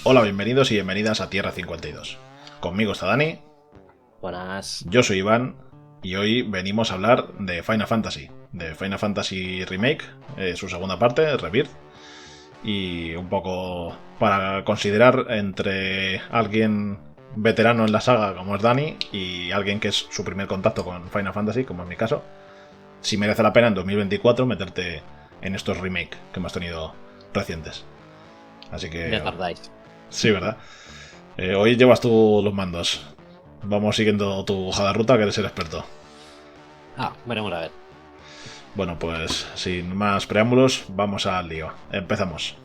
Hola, bienvenidos y bienvenidas a Tierra 52. Conmigo está Dani, Buenas. yo soy Iván y hoy venimos a hablar de Final Fantasy Remake, su segunda parte, Rebirth, y un poco para considerar entre alguien veterano en la saga como es Dani y alguien que es su primer contacto con Final Fantasy, como es mi caso, si merece la pena en 2024 meterte en estos remake que hemos tenido recientes. Así Ya que tardáis. sí, ¿verdad? Hoy llevas tú los mandos. Vamos siguiendo tu hoja de ruta, que eres el experto. Veremos a ver. Bueno, pues sin más preámbulos, vamos al lío. Empezamos.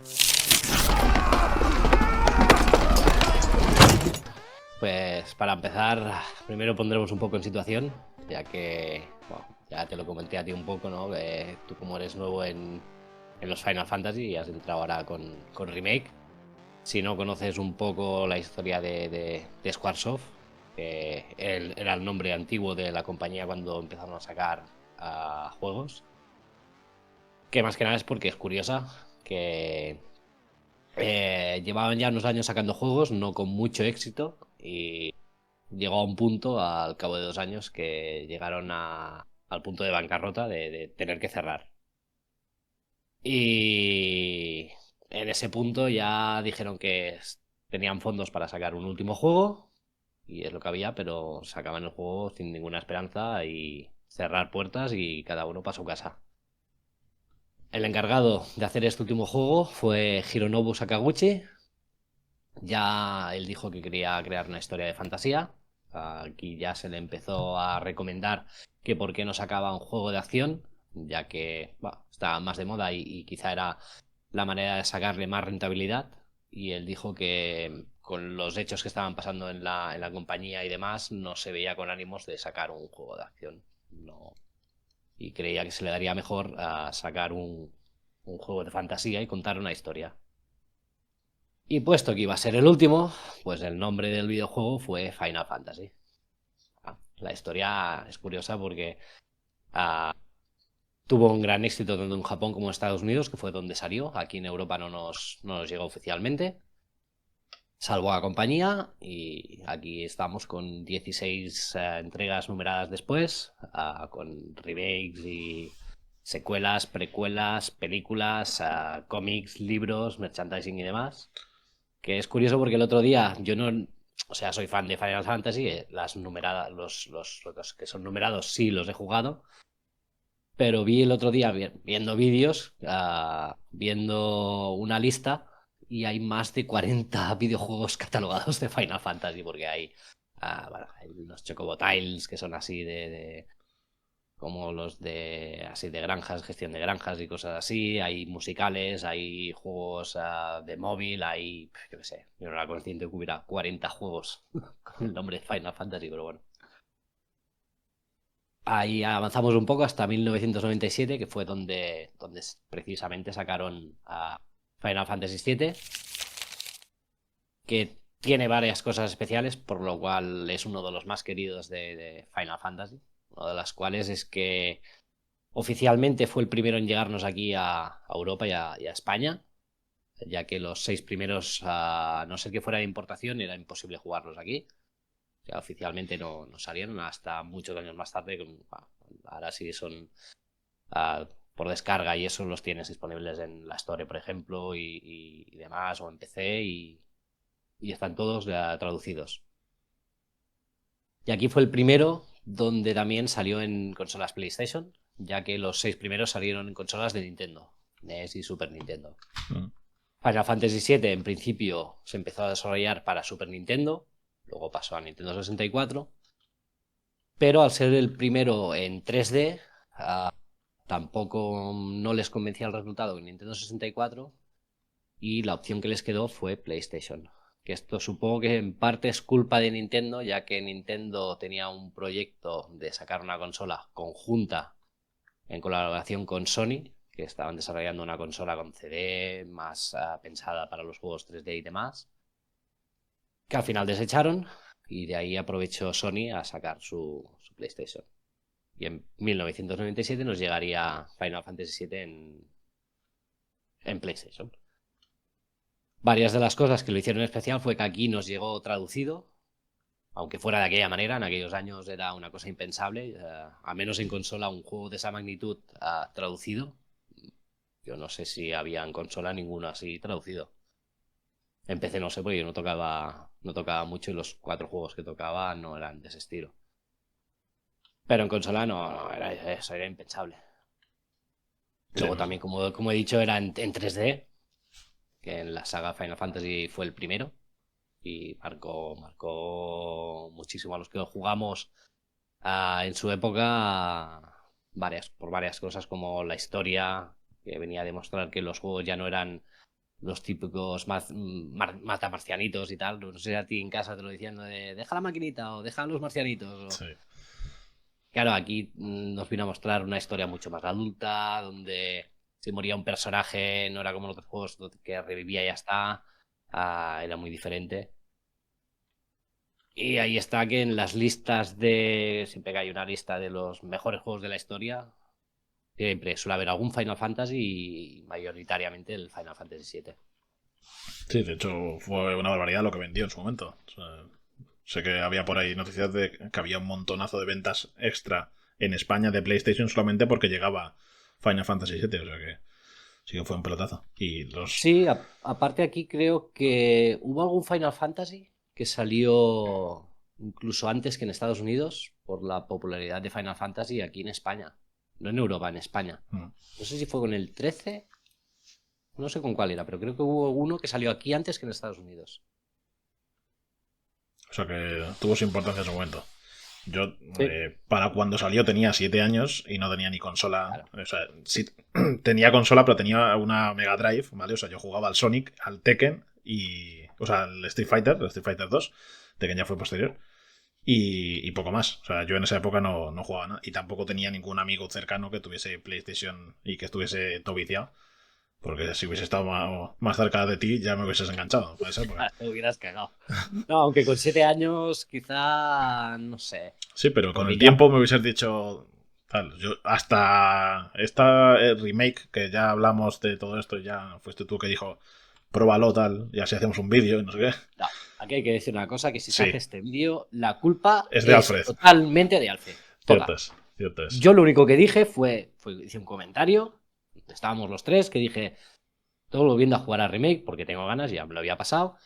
Pues para empezar, primero pondremos un poco en situación, ya que, bueno, ya te lo comenté a ti un poco, ¿no? Que tú como eres nuevo en los Final Fantasy y has entrado ahora con Remake. Si no conoces un poco la historia de Squaresoft, que era el nombre antiguo de la compañía cuando empezaron a sacar juegos, que más que nada es porque es curiosa, que llevaban ya unos años sacando juegos, no con mucho éxito, y llegó a un punto, al cabo de 2 años, que llegaron al punto de bancarrota, de tener que cerrar. Y en ese punto ya dijeron que tenían fondos para sacar un último juego, y es lo que había, pero sacaban el juego sin ninguna esperanza y cerrar puertas y cada uno para su casa. El encargado de hacer este último juego fue Hironobu Sakaguchi. Ya él dijo que quería crear una historia de fantasía. Aquí ya se le empezó a recomendar que por qué no sacaba un juego de acción, ya que estaba más de moda y quizá era la manera de sacarle más rentabilidad. Y él dijo que con los hechos que estaban pasando en la compañía y demás, no se veía con ánimos de sacar un juego de acción. No. Y creía que se le daría mejor a sacar un juego de fantasía y contar una historia. Y puesto que iba a ser el último, pues el nombre del videojuego fue Final Fantasy. La historia es curiosa porque ah, tuvo un gran éxito tanto en Japón como en Estados Unidos, que fue donde salió. Aquí en Europa no nos llegó oficialmente, salvo a compañía. Y aquí estamos con 16 entregas numeradas después, con remakes y secuelas, precuelas, películas, cómics, libros, merchandising y demás. Que es curioso porque el otro día yo no, o sea, soy fan de Final Fantasy, las numeradas, los que son numerados sí los he jugado, pero vi el otro día viendo vídeos, viendo una lista y hay más de 40 videojuegos catalogados de Final Fantasy porque bueno, hay unos Chocobo Tiles que son así como los de así de granjas, gestión de granjas y cosas así. Hay musicales, hay juegos de móvil, hay, yo qué sé, yo no era consciente que hubiera 40 juegos con el nombre de Final Fantasy, pero bueno. Ahí avanzamos un poco hasta 1997, que fue donde precisamente sacaron a Final Fantasy VII, que tiene varias cosas especiales, por lo cual es uno de los más queridos de Final Fantasy. Una de las cuales es que oficialmente fue el primero en llegarnos aquí a Europa y a España, ya que los 6 primeros, a no ser que fuera de importación, era imposible jugarlos aquí. O sea, oficialmente no salieron hasta muchos años más tarde. Ahora sí son por descarga y eso los tienes disponibles en la Store, por ejemplo, y demás, o en PC, y están todos ya traducidos. Y aquí fue el primero donde también salió en consolas PlayStation, ya que los 6 primeros salieron en consolas de Nintendo, NES y Super Nintendo. Mm. Final Fantasy VII en principio se empezó a desarrollar para Super Nintendo, luego pasó a Nintendo 64, pero al ser el primero en 3D, tampoco no les convencía el resultado en Nintendo 64 y la opción que les quedó fue PlayStation. Que esto supongo que en parte es culpa de Nintendo, ya que Nintendo tenía un proyecto de sacar una consola conjunta en colaboración con Sony, que estaban desarrollando una consola con CD más pensada para los juegos 3D y demás, que al final desecharon y de ahí aprovechó Sony a sacar su PlayStation. Y en 1997 nos llegaría Final Fantasy VII en PlayStation. Varias de las cosas que lo hicieron especial fue que aquí nos llegó traducido, aunque fuera de aquella manera, en aquellos años era una cosa impensable, a menos en consola un juego de esa magnitud traducido. Yo no sé si había en consola ninguno así traducido. En PC no sé, porque yo no tocaba mucho y los 4 juegos que tocaba no eran de ese estilo. Pero en consola no, eso era impensable. Sí, Luego también, como he dicho, era en 3D, que en la saga Final Fantasy fue el primero y marcó muchísimo a los que lo jugamos en su época por varias cosas como la historia, que venía a demostrar que los juegos ya no eran los típicos matamarcianitos y tal. No sé si a ti en casa te lo decían, ¿no? De deja la maquinita o deja los marcianitos. sí. Claro, aquí nos vino a mostrar una historia mucho más adulta, donde si moría un personaje no era como en otros juegos que revivía y ya está. Era muy diferente. Y ahí está que en las listas siempre que hay una lista de los mejores juegos de la historia, siempre suele haber algún Final Fantasy y mayoritariamente el Final Fantasy VII. Sí, de hecho fue una barbaridad lo que vendió en su momento. O sea, sé que había por ahí noticias de que había un montonazo de ventas extra en España de PlayStation solamente porque llegaba Final Fantasy VII, o sea que sí que fue un pelotazo. Y los... Sí, aparte aquí creo que hubo algún Final Fantasy que salió incluso antes que en Estados Unidos por la popularidad de Final Fantasy aquí en España. No en Europa, en España. Mm. No sé si fue con el 13, no sé con cuál era, pero creo que hubo uno que salió aquí antes que en Estados Unidos. O sea que tuvo su importancia en su momento. Yo, Sí, para cuando salió, tenía 7 años y no tenía ni consola. claro. O sea, sí, tenía consola, pero tenía una Mega Drive, ¿vale? O sea, yo jugaba al Sonic, al Tekken y. O sea, al el Street Fighter 2. Tekken ya fue posterior. Y poco más. O sea, yo en esa época no jugaba nada. Y tampoco tenía ningún amigo cercano que tuviese PlayStation y que estuviese todo viciado. Porque si hubiese estado más cerca de ti, ya me hubieses enganchado. Puede ser, porque... Te hubieras cagado. No, aunque con 7 años quizá, no sé, Sí, pero con porque el ya... tiempo me hubieses dicho. Tal, yo hasta esta remake, que ya hablamos de todo esto, ya fuiste tú que dijo, pruébalo tal, y así hacemos un vídeo y no sé qué. No, aquí hay que decir una cosa, que si se Sí, hace este vídeo, la culpa es de es Alfred. totalmente de Alfred. Cierto Toda. es, cierto es. Yo lo único que dije hice un comentario, estábamos los tres, que dije, todo volviendo a jugar a Remake, porque tengo ganas, ya me lo había pasado,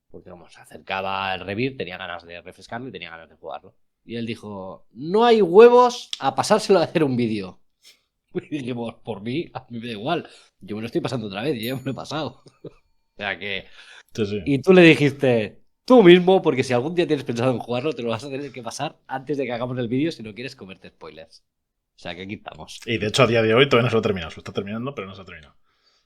porque como se acercaba el Rebirth, tenía ganas de refrescarlo y tenía ganas de jugarlo. Y él dijo, no hay huevos a pasárselo a hacer un vídeo. Y dijimos, por mí, a mí me da igual, yo me lo estoy pasando otra vez y ya me lo he pasado. O sea que... Sí, sí. Y tú le dijiste, tú mismo, porque si algún día tienes pensado en jugarlo, te lo vas a tener que pasar antes de que hagamos el vídeo si no quieres comerte spoilers. O sea que aquí estamos. Y de hecho, a día de hoy todavía no se lo he terminado. Se lo está terminando, pero no se ha terminado.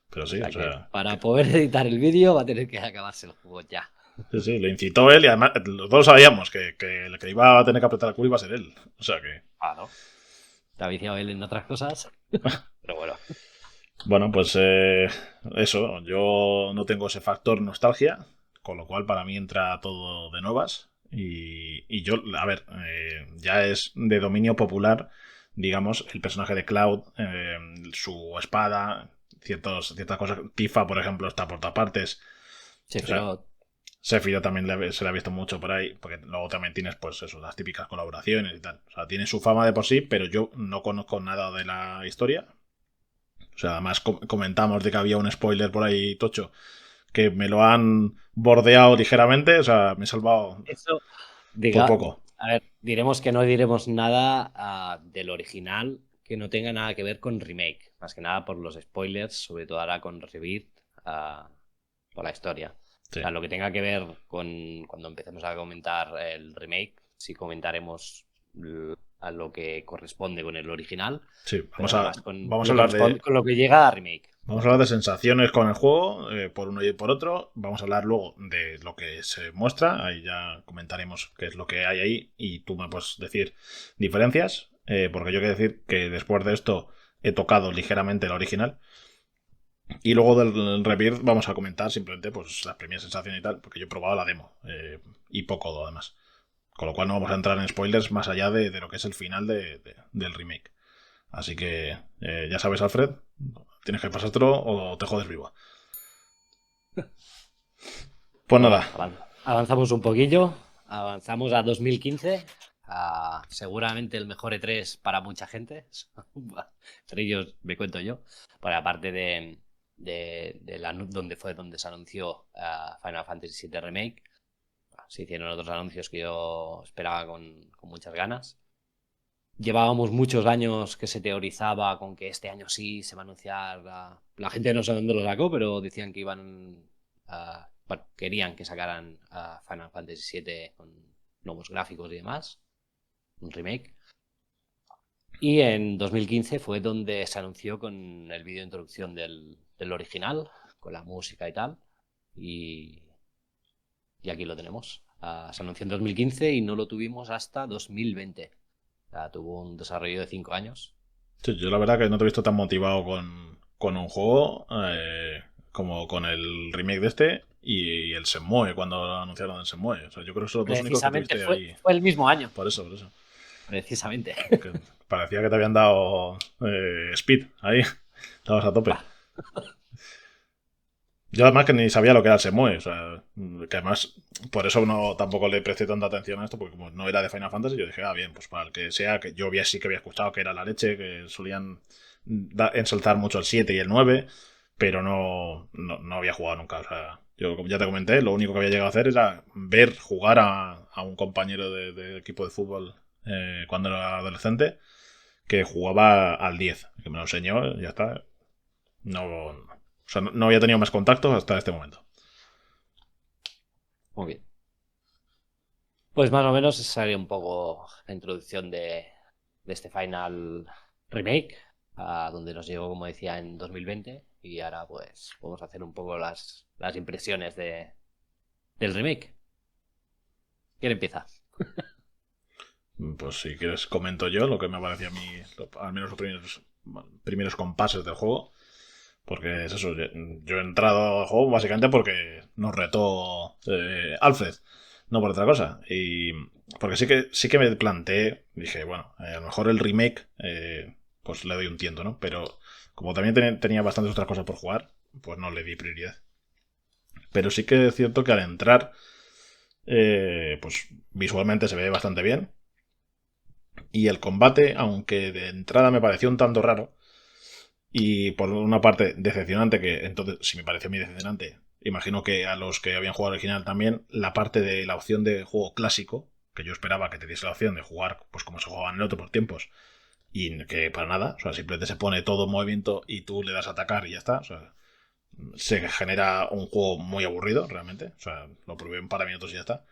Pero O sí, o sea que sea. para poder editar el vídeo va a tener que acabarse el juego ya. Sí, sí, lo incitó él y además los dos sabíamos que el que iba a tener que apretar el culo iba a ser él. O sea que. Ah, ¿no? Está viciado él en otras cosas. Pero bueno. Bueno, pues eso, yo no tengo ese factor nostalgia, con lo cual para mí entra todo de nuevas. Y yo, a ver, ya es de dominio popular, digamos, el personaje de Cloud, su espada, ciertas cosas. Tifa, por ejemplo, está por todas partes. O sea, Sephiroth. Sephiroth también se le ha visto mucho por ahí, porque luego también tienes, pues eso, las típicas colaboraciones y tal. O sea, tiene su fama de por sí, pero yo no conozco nada de la historia. O sea, además comentamos de que había un spoiler por ahí tocho que me lo han bordeado ligeramente. O sea, me he salvado Eso, por diga, poco. a ver, diremos que no diremos nada del original que no tenga nada que ver con remake. Más que nada por los spoilers, sobre todo ahora con Rebirth, ah, por la historia. O Sí, sea, lo que tenga que ver con cuando empecemos a comentar el remake, sí comentaremos a lo que corresponde con el original, sí. pero no más con Vamos a lo que hablar corresponde, con lo que llega a remake. vamos a hablar de sensaciones con el juego, por uno y por otro. Vamos a hablar luego de lo que se muestra. Ahí ya comentaremos qué es lo que hay ahí y tú me puedes decir diferencias. Porque yo quiero decir que después de esto he tocado ligeramente el original. Y luego del Rebirth vamos a comentar simplemente pues las primeras sensaciones y tal, porque yo he probado la demo y poco además. Con lo cual no vamos a entrar en spoilers más allá de lo que es el final del remake. Así que ya sabes, Alfred, tienes que pasártelo o te jodes vivo. Pues Bueno, nada, avanzamos un poquillo, avanzamos a 2015, seguramente el mejor E3 para mucha gente, entre ellos me cuento yo, por aparte donde fue donde se anunció Final Fantasy VII Remake, se hicieron otros anuncios que yo esperaba con muchas ganas. Llevábamos muchos años que se teorizaba con que este año sí se va a anunciar. La gente no sé dónde lo sacó, pero decían que bueno, querían que sacaran Final Fantasy VII con nuevos gráficos y demás, un remake. Y en 2015 fue donde se anunció con el vídeo de introducción del original, con la música y tal. Y, y aquí lo tenemos. Se anunció en 2015 y no lo tuvimos hasta 2020. O sea, tuvo un desarrollo de 5 años. sí, yo la verdad que no te he visto tan motivado con un juego como con el remake de este y el Shenmue, cuando anunciaron el Shenmue. O sea, yo creo que son los dos únicos que Precisamente tuviste fue, ahí. fue el mismo año. Por eso, por eso. Precisamente. Que parecía que te habían dado speed ahí. Estabas a tope. Bah, Yo además que ni sabía lo que era el Semue, o sea, que además por eso no tampoco le presté tanta atención a esto, porque como no era de Final Fantasy, yo dije, bien, pues para el que sea, que yo sí que había escuchado que era la leche, que solían ensalzar mucho el 7 y el 9, pero no había jugado nunca, o sea, yo como ya te comenté, lo único que había llegado a hacer era ver jugar a un compañero de equipo de fútbol cuando era adolescente, que jugaba al 10, que me lo enseñó, y ya está. O sea, no había tenido más contactos hasta este momento. muy bien. Pues más o menos esa sería un poco la introducción de este Final Remake, a donde nos llegó, como decía, en 2020. Y ahora pues vamos a hacer un poco las impresiones del remake. ¿Quién empieza? Pues si quieres comento yo lo que me parecía a mí, al menos los primeros compases del juego. Porque es eso, yo he entrado al juego básicamente porque nos retó Alfred, no por otra cosa. Y porque sí que me planteé, dije, bueno, a lo mejor el remake, pues le doy un tiento, ¿no? Pero como también tenía bastantes otras cosas por jugar, pues no le di prioridad. Pero sí que es cierto que al entrar, pues visualmente se ve bastante bien. Y el combate, aunque de entrada me pareció un tanto raro, y por una parte decepcionante, que entonces, si me pareció a mí decepcionante, imagino que a los que habían jugado original también, la parte de la opción de juego clásico, que yo esperaba que te diese la opción de jugar pues como se jugaba en el otro por tiempos, y que para nada, o sea, simplemente se pone todo en movimiento y tú le das a atacar y ya está, o sea, se genera un juego muy aburrido realmente, o sea, lo probé un par de minutos y ya está.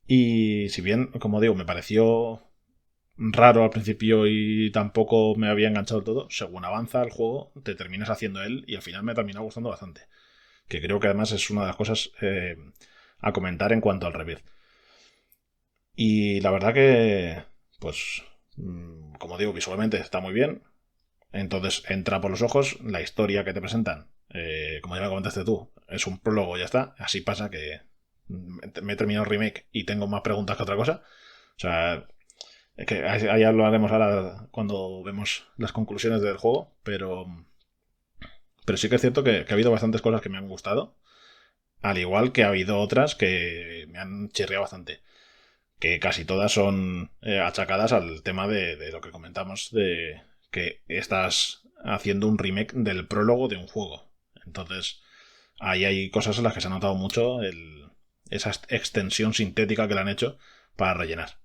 Y si bien, como digo, me pareció raro al principio y tampoco me había enganchado todo, según avanza el juego, te terminas haciendo él y al final me termina gustando bastante. Que creo que además es una de las cosas a comentar en cuanto al Rebirth. Y la verdad que, pues, como digo, visualmente está muy bien. Entonces entra por los ojos la historia que te presentan. Como ya me comentaste tú, es un prólogo y ya está. Así pasa que me he terminado el remake y tengo más preguntas que otra cosa. O sea, es que ahí lo haremos ahora cuando vemos las conclusiones del juego, pero sí que es cierto que ha habido bastantes cosas que me han gustado, al igual que ha habido otras que me han chirriado bastante, que casi todas son achacadas al tema de lo que comentamos, de que estás haciendo un remake del prólogo de un juego. Entonces, ahí hay cosas en las que se ha notado mucho esa extensión sintética que le han hecho para rellenar.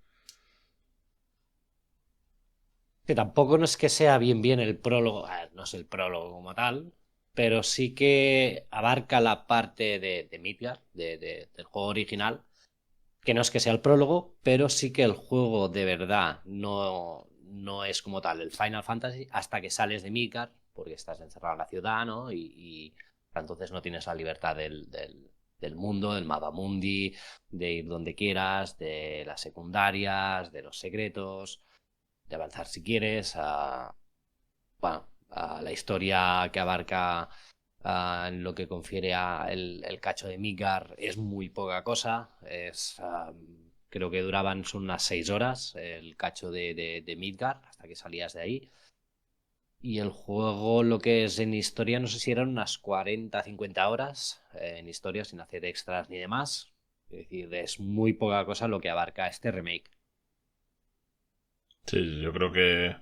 Que tampoco no es que sea bien el prólogo, no es el prólogo como tal, pero sí que abarca la parte de Midgar, del juego original, que no es que sea el prólogo, pero sí que el juego de verdad no es como tal el Final Fantasy hasta que sales de Midgar, porque estás encerrado en la ciudad, ¿no? Y entonces no tienes la libertad del mundo, del mapa mundi, de ir donde quieras, de las secundarias, de los secretos, de avanzar si quieres, bueno, a la historia que abarca en lo que confiere a el cacho de Midgar es muy poca cosa. Creo que son unas 6 horas el cacho de Midgar hasta que salías de ahí. Y el juego, lo que es en historia, no sé si eran unas 40, 50 horas en historia, sin hacer extras ni demás. Es decir, es muy poca cosa lo que abarca este remake. Sí, yo creo que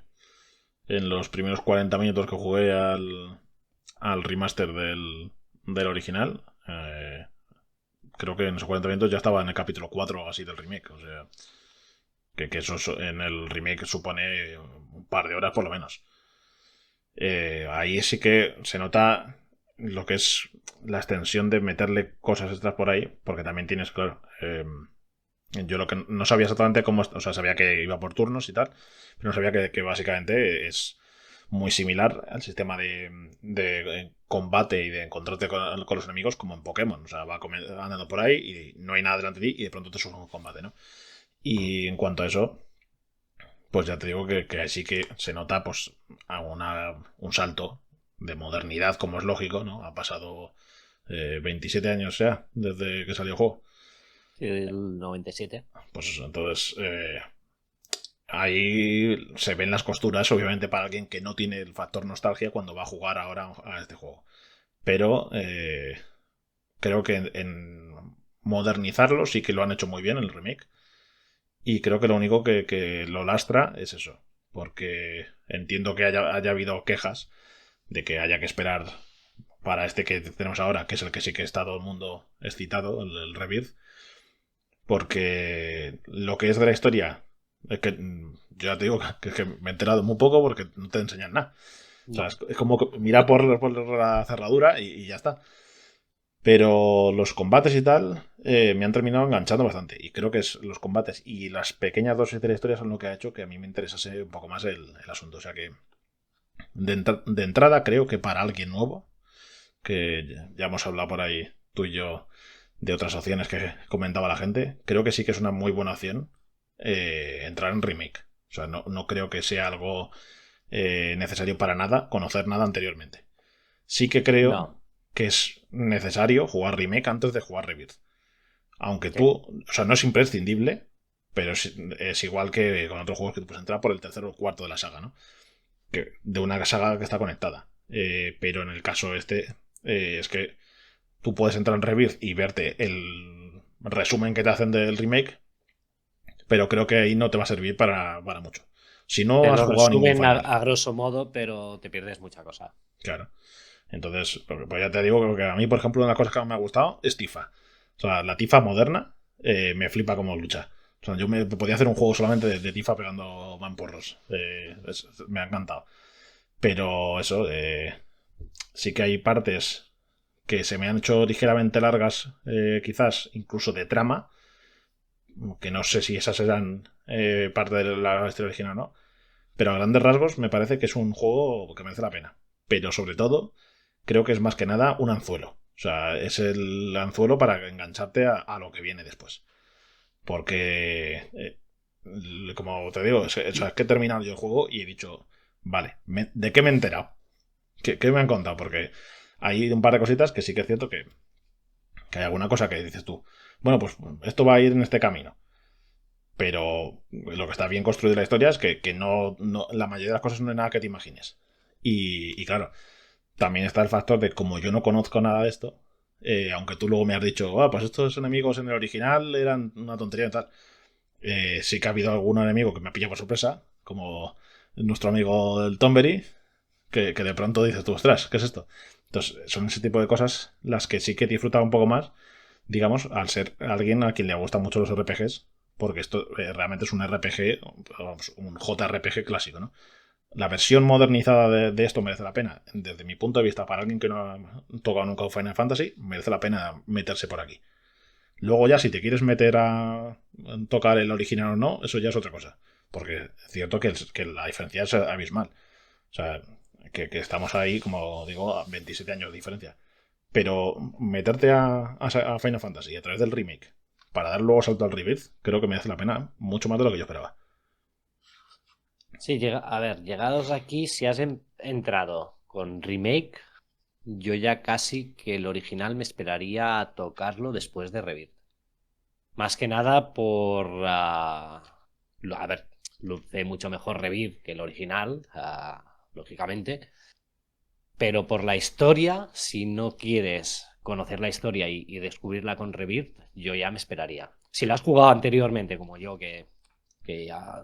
en los primeros 40 minutos que jugué al remaster del original, creo que en esos 40 minutos ya estaba en el capítulo 4 o así del remake. O sea, que eso en el remake supone un par de horas por lo menos. Ahí sí que se nota lo que es la extensión de meterle cosas extras por ahí, porque también tienes, claro, yo lo que no sabía exactamente cómo, o sea, sabía que iba por turnos y tal, pero no sabía que básicamente es muy similar al sistema de combate y de encontrarte con los enemigos como en Pokémon. O sea, va andando por ahí y no hay nada delante de ti y de pronto te surge un combate, ¿no? Y en cuanto a eso, pues ya te digo que así que se nota pues un salto de modernidad, como es lógico, ¿no? Ha pasado 27 años ya desde que salió el juego. Sí, el 97. Pues eso, entonces ahí se ven las costuras, obviamente, para alguien que no tiene el factor nostalgia cuando va a jugar ahora a este juego. Pero creo que en modernizarlo sí que lo han hecho muy bien en el remake. Y creo que lo único que lo lastra es eso. Porque entiendo que haya habido quejas de que haya que esperar para este que tenemos ahora, que es el que sí que está todo el mundo excitado, el Rebirth. Porque lo que es de la historia, es que yo ya te digo que me he enterado muy poco porque no te enseñan nada. O sea, No. es como mira por la cerradura y ya está. Pero los combates y tal me han terminado enganchando bastante. Y creo que es los combates y las pequeñas dosis de la historia son lo que ha hecho que a mí me interesase un poco más el asunto. O sea que de entrada creo que para alguien nuevo, que ya hemos hablado por ahí tú y yo de otras opciones que comentaba la gente, creo que sí que es una muy buena opción entrar en remake. O sea, no creo que sea algo necesario para nada conocer nada anteriormente. Sí que creo No. que es necesario jugar remake antes de jugar Rebirth. Aunque Sí. tú, o sea, no es imprescindible, pero es igual que con otros juegos que tú puedes entrar por el tercero o cuarto de la saga, ¿no? De una saga que está conectada. Pero en el caso este, es que tú puedes entrar en Rebirth y verte el resumen que te hacen del remake, pero creo que ahí no te va a servir para mucho. Si Te no has lo jugado ningún resumen Final, a grosso modo, pero te pierdes mucha cosa. claro. Entonces, pues ya te digo que a mí, por ejemplo, una cosa que más me ha gustado es Tifa. O sea, la Tifa moderna me flipa como lucha. O sea, yo me podía hacer un juego solamente de Tifa pegando mamporros. Me ha encantado. Pero eso, sí que hay partes que se me han hecho ligeramente largas, quizás incluso de trama, que no sé si esas eran parte de la historia original o no, pero a grandes rasgos me parece que es un juego que merece la pena. Pero sobre todo, creo que es más que nada un anzuelo. O sea, es el anzuelo para engancharte a lo que viene después. Porque, como te digo, es que he terminado yo el juego y he dicho, vale, ¿de qué me he enterado? ¿Qué me han contado? Porque hay un par de cositas que sí que es cierto que hay alguna cosa que dices tú, bueno, pues esto va a ir en este camino. Pero lo que está bien construida la historia es que la mayoría de las cosas no es nada que te imagines. Y claro, también está el factor de como yo no conozco nada de esto, aunque tú luego me has dicho, pues estos enemigos en el original eran una tontería y tal. Sí que ha habido algún enemigo que me ha pillado por sorpresa, como nuestro amigo del Tomberry, que de pronto dices tú, ostras, ¿qué es esto? Entonces, son ese tipo de cosas las que sí que he disfrutado un poco más, digamos, al ser alguien a quien le gustan mucho los RPGs, porque esto realmente es un RPG, vamos, un JRPG clásico, ¿no? La versión modernizada de esto merece la pena. Desde mi punto de vista, para alguien que no ha tocado nunca Final Fantasy, merece la pena meterse por aquí. Luego ya, si te quieres meter a tocar el original o no, eso ya es otra cosa. Porque es cierto que la diferencia es abismal. O sea, que estamos ahí, como digo, a 27 años de diferencia. Pero meterte a Final Fantasy a través del remake para dar luego salto al Rebirth, creo que merece la pena mucho más de lo que yo esperaba. Sí, a ver, llegados aquí, si has entrado con remake, yo ya casi que el original me esperaría a tocarlo después de Revit. Más que nada por... a ver, luce mucho mejor Revit que el original. lógicamente. Pero por la historia, si no quieres conocer la historia y descubrirla con Rebirth, yo ya me esperaría. Si la has jugado anteriormente, como yo, que ya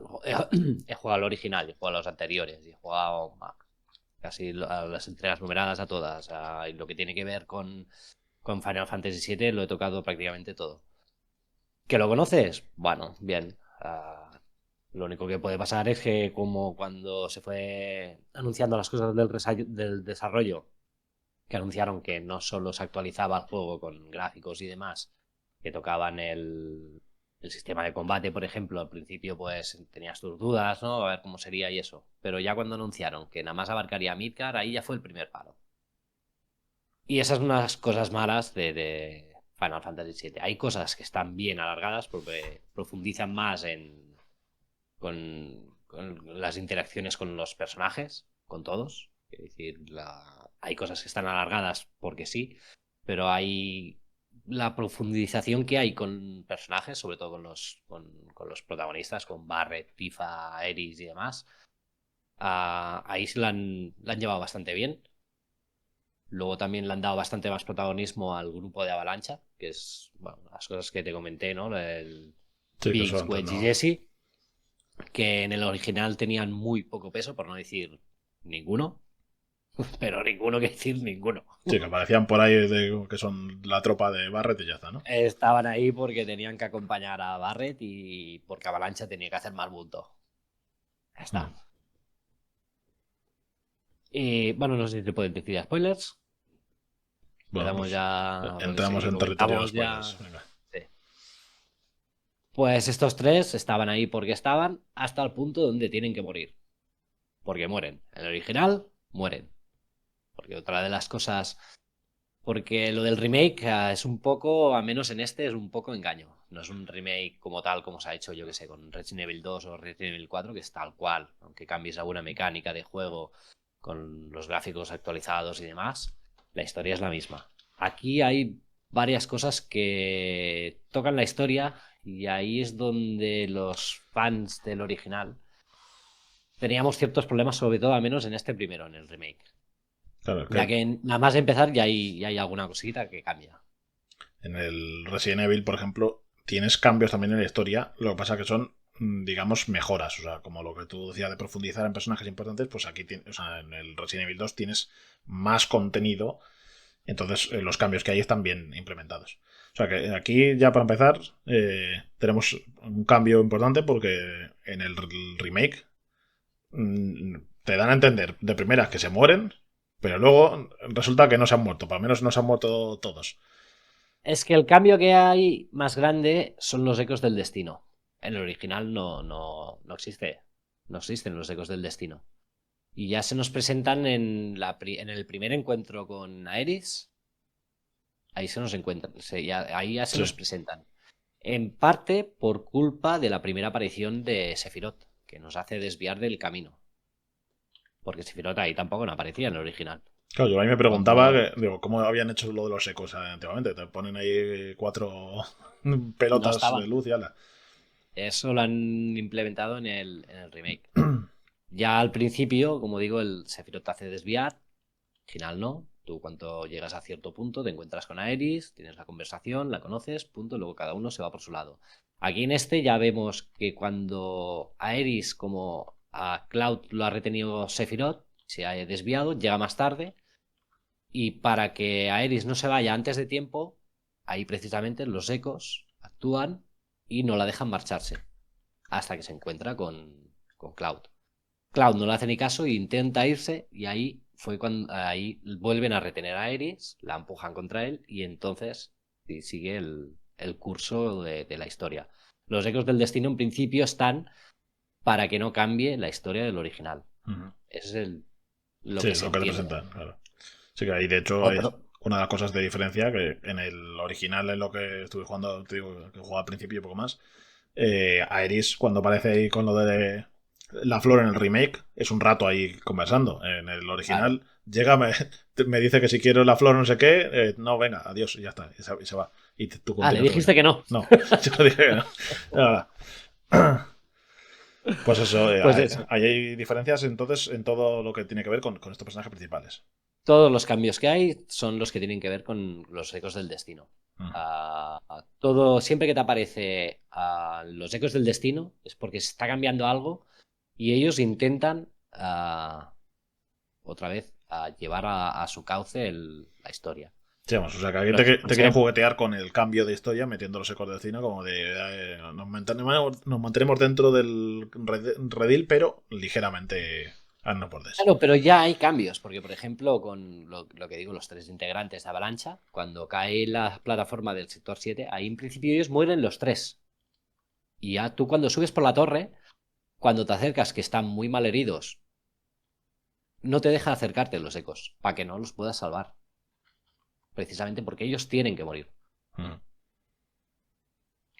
he jugado al original, he jugado a los anteriores, y he jugado casi a las entregas numeradas a todas, y lo que tiene que ver con Final Fantasy VII lo he tocado prácticamente todo. ¿Que lo conoces? Bueno, bien. Lo único que puede pasar es que como cuando se fue anunciando las cosas del desarrollo, que anunciaron que no solo se actualizaba el juego con gráficos y demás, que tocaban el sistema de combate, por ejemplo, al principio pues tenías tus dudas, ¿no? A ver cómo sería y eso. Pero ya cuando anunciaron que nada más abarcaría Midgar, ahí ya fue el primer palo. Y esas son unas cosas malas de Final Fantasy VII. Hay cosas que están bien alargadas porque profundizan más con las interacciones con los personajes, con todos. Es decir, hay cosas que están alargadas porque sí, pero hay la profundización que hay con personajes, sobre todo con los protagonistas, con Barret, Tifa, Aeris y demás. Ahí se la han llevado bastante bien. Luego también le han dado bastante más protagonismo al grupo de Avalancha, que es, bueno, las cosas que te comenté, ¿no? El Sí, que Biggs, son antes, Wedge y ¿no? Jesse, que en el original tenían muy poco peso, por no decir ninguno, pero ninguno que decir ninguno. Sí, que aparecían por ahí que son la tropa de Barret y ya está, ¿no? Estaban ahí porque tenían que acompañar a Barret y porque Avalancha tenía que hacer más bulto. Ya Mm. está. Y bueno, no sé si te pueden decir spoilers. Le Bueno, damos pues ya, porque entramos si en territorio de comentamos ya. spoilers. Venga. Sí. Pues estos tres estaban ahí porque estaban hasta el punto donde tienen que morir. Porque mueren. En el original, mueren. Porque otra de las cosas. Porque lo del remake es un poco, a menos en este, es un poco engaño. No es un remake como tal, como se ha hecho, yo que sé, con Resident Evil 2 o Resident Evil 4, que es tal cual. Aunque cambies alguna mecánica de juego con los gráficos actualizados y demás, la historia es la misma. Aquí hay varias cosas que tocan la historia y ahí es donde los fans del original teníamos ciertos problemas, sobre todo al menos en este primero, en el remake. Claro, es Ya que que nada más empezar ya hay alguna cosita que cambia. en el Resident Evil, por ejemplo, tienes cambios también en la historia. Lo que pasa que son, digamos, mejoras. O sea, como lo que tú decías de profundizar en personajes importantes, pues aquí, o sea, en el Resident Evil 2 tienes más contenido. Entonces, los cambios que hay están bien implementados. O sea, que aquí, ya para empezar, tenemos un cambio importante porque en el remake te dan a entender de primeras que se mueren, pero luego resulta que no se han muerto. Por lo menos no se han muerto todos. Es que el cambio que hay más grande son los ecos del destino. En el original no existe. No existen los ecos del destino. Y ya se nos presentan en el primer encuentro con Aerys. Ahí se nos encuentran. Ahí ya se Sí. nos presentan. En parte por culpa de la primera aparición de Sephiroth, que nos hace desviar del camino. Porque Sephiroth ahí tampoco no aparecía en el original. Claro, yo a mí me preguntaba, Cuando digo, ¿cómo habían hecho lo de los ecos antiguamente? Te ponen ahí cuatro no pelotas de estaban. luz y ala. Eso lo han implementado en el remake. Ya al principio, como digo, el Sephiroth te hace desviar. Al final no. Tú cuando llegas a cierto punto te encuentras con Aerys, tienes la conversación, la conoces, punto, luego cada uno se va por su lado. Aquí en este ya vemos que cuando Aerys, como a Cloud lo ha retenido Sephiroth, se ha desviado, llega más tarde. Y para que Aerys no se vaya antes de tiempo, ahí precisamente los ecos actúan y no la dejan marcharse hasta que se encuentra con Cloud. Cloud no le hace ni caso e intenta irse y ahí fue cuando ahí vuelven a retener a Aerys, la empujan contra él y entonces sigue el curso de la historia. Los ecos del destino en principio están para que no cambie la historia del original. Ujú. Ese es lo Sí, que es se lo que te entiende. presentan, claro. Sí, que ahí de hecho hay Otro, una de las cosas de diferencia que en el original, en lo que estuve jugando, te digo, que jugaba al principio y poco más, Aerys, cuando aparece ahí con lo de la flor en el remake, es un rato ahí conversando. En el claro. original llega, me dice que si quiero la flor no sé qué, no, venga, adiós, y ya está, y se va. Y tú Ah, le continúas tu dijiste camino. que no. No, yo dije que no. Ahora, Pues eso, Pues eso. hay diferencias entonces en todo lo que tiene que ver con estos personajes principales. Todos los cambios que hay son los que tienen que ver con los ecos del destino. Mm. Todo, siempre que te aparece los ecos del destino es porque se está cambiando algo y ellos intentan otra vez llevar a su cauce la historia. Sí, vamos, o sea, que aquí Pero te quieren consiguen- juguetear con el cambio de historia metiendo los ecos del cine como de nos mantenemos dentro del redil, pero ligeramente a no por des. Claro, pero ya hay cambios, porque por ejemplo, con lo que digo, los tres integrantes de Avalancha, cuando cae la plataforma del sector 7, ahí en principio ellos mueren los tres. Y ya tú cuando subes por la torre, cuando te acercas que están muy mal heridos, no te deja acercarte los ecos, para que no los puedas salvar. Precisamente porque ellos tienen que morir. Mm.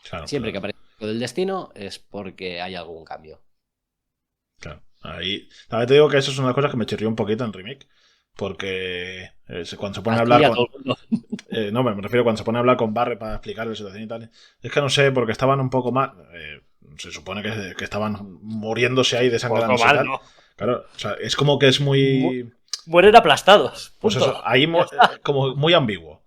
Claro, Siempre que aparece el eco del destino es porque hay algún cambio. claro. Ahí, también te digo que eso es una de las cosas que me chirrió un poquito en Remake, porque cuando se pone a A ti hablar y a con... todo el mundo. no, me refiero cuando se pone a hablar con Barry para explicar la situación y tal. Es que no sé, porque estaban un poco más... se supone que estaban muriéndose ahí, Poco desangrándose y mal, tal. ¿no? Claro, o sea, es como que es muy... Mueren aplastados. Pues Punto. eso, ahí Ya está. como muy ambiguo.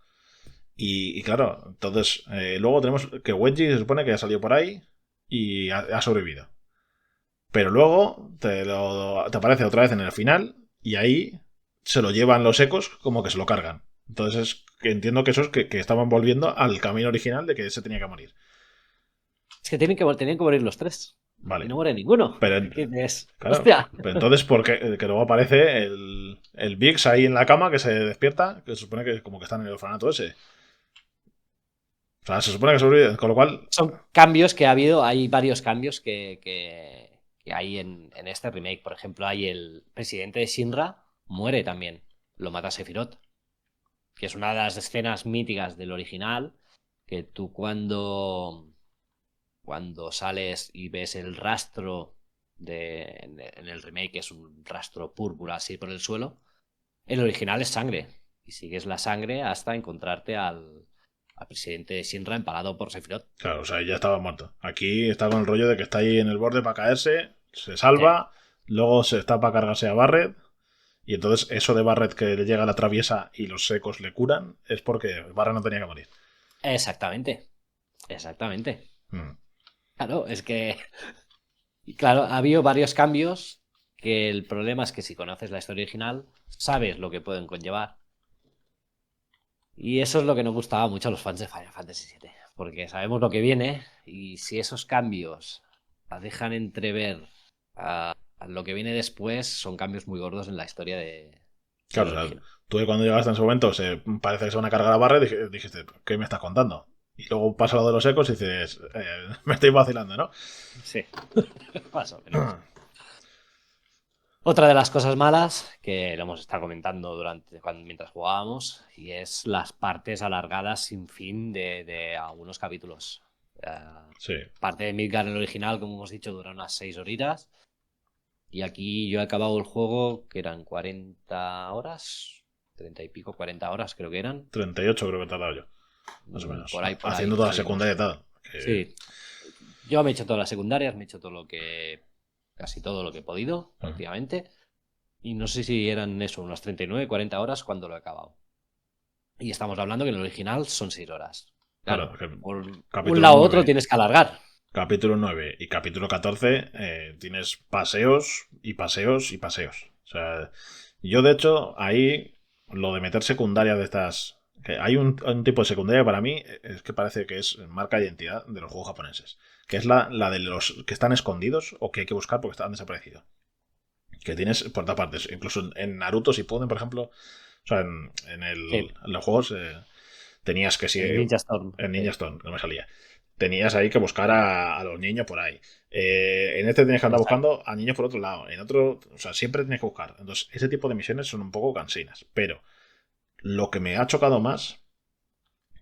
Y claro, entonces luego tenemos que Wedgie se supone que ha salido por ahí y ha sobrevivido. Pero luego te aparece otra vez en el final y ahí se lo llevan los ecos como que se lo cargan. Entonces que entiendo que eso es que estaban volviendo al camino original de que se tenía que morir. Es que tenían que morir los tres. Y Vale. no muere ninguno. Pero, ¿Qué dices? claro, Hostia. pero entonces, ¿por qué? Que luego aparece el Biggs ahí en la cama que se despierta, que se supone que como que está en el orfanato ese. O sea, se supone que sobrevive, con lo cual... Son cambios que ha habido, hay varios cambios que hay en este remake. Por ejemplo, hay el presidente de Shinra, muere también. Lo mata Sephiroth, que es una de las escenas míticas del original, que tú cuando sales y ves el rastro en el remake, es un rastro púrpura así por el suelo, el original es sangre. Y sigues la sangre hasta encontrarte al presidente de Shinra empalado por Sephiroth. Claro, o sea, ya estaba muerto. Aquí está con el rollo de que está ahí en el borde para caerse, se Sí, salva, luego se está para cargarse a Barret, y entonces eso de Barret que le llega a la traviesa y los secos le curan, es porque Barret no tenía que morir. exactamente. Exactamente. Mm. Claro, es que. Y claro, ha habido varios cambios que el problema es que si conoces la historia original, sabes lo que pueden conllevar. Y eso es lo que nos gustaba mucho a los fans de Final Fantasy VII. Porque sabemos lo que viene y si esos cambios dejan entrever a lo que viene después, son cambios muy gordos en la historia del Claro, o sea, original. tú que cuando llegaste en ese momento parece que se van a cargar a Barret, dijiste, ¿qué me estás contando? Y luego pasa lo de los ecos y dices, me estoy vacilando, ¿no? Sí, más o menos. Otra de las cosas malas que lo hemos estado comentando mientras jugábamos y es las partes alargadas sin fin de algunos capítulos. Sí, Parte de Midgar, el original, como hemos dicho, dura unas 6 horitas y aquí yo he acabado el juego que eran 40 horas, 30 y pico, 40 horas creo que eran. 38 creo que he tardado yo, más o Por menos, ahí, por haciendo ahí, toda la sí, no sé. secundaria y tal. Que... Sí, yo me he hecho todas las secundarias, me he hecho casi todo lo que he podido, Ujú. prácticamente. Y no sé si eran eso, unas 39, 40 horas cuando lo he acabado. Y estamos hablando que en el original son 6 horas. Claro, Claro, que por un capítulo lado u otro 9 tienes que alargar. capítulo 9 y capítulo 14 tienes paseos y paseos y paseos. O sea, yo de hecho ahí lo de meter secundaria de estas... Que hay un tipo de secundaria que para mí es que parece que es marca de identidad de los juegos japoneses. Que es la de los que están escondidos o que hay que buscar porque han desaparecido. Que tienes por todas partes. Incluso en Naruto, si pueden, por ejemplo... O sea, Sí, en los juegos tenías que si... el Ninja Storm. En Ninja Sí, Stone, no me salía tenías ahí que buscar a los niños por ahí. En este tienes que andar exacto. buscando a niños por otro lado. En otro, o sea, siempre tienes que buscar. Entonces, ese tipo de misiones son un poco cansinas. Pero lo que me ha chocado más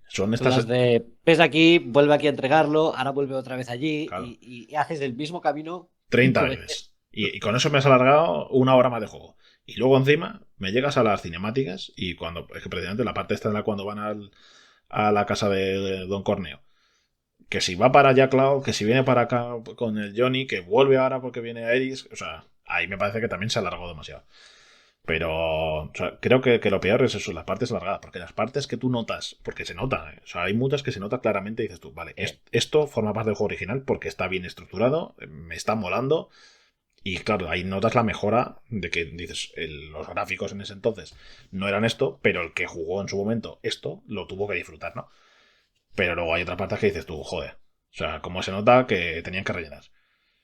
son Son estas las de, ves aquí, vuelve aquí a entregarlo, ahora vuelve otra vez allí claro, y haces el mismo camino 30 5 veces. veces. Y con eso me has alargado una hora más de juego. Y luego encima me llegas a las cinemáticas y cuando, es que precisamente la parte esta de la cuando van a la casa de Don Corneo, que si va para allá Cloud, que si viene para acá con el Johnny, que vuelve ahora porque viene Aeris, o sea, ahí me parece que también se alargó demasiado. Pero o sea, creo que lo peor es eso, las partes alargadas, porque las partes que tú notas, porque se nota, o sea, hay muchas que se nota claramente y dices tú, vale, esto forma parte del juego original porque está bien estructurado, me está molando, y claro, ahí notas la mejora de que dices, los gráficos en ese entonces no eran esto, pero el que jugó en su momento esto lo tuvo que disfrutar, ¿no? Pero luego hay otras partes que dices tú, joder, o sea, como se nota que tenían que rellenar.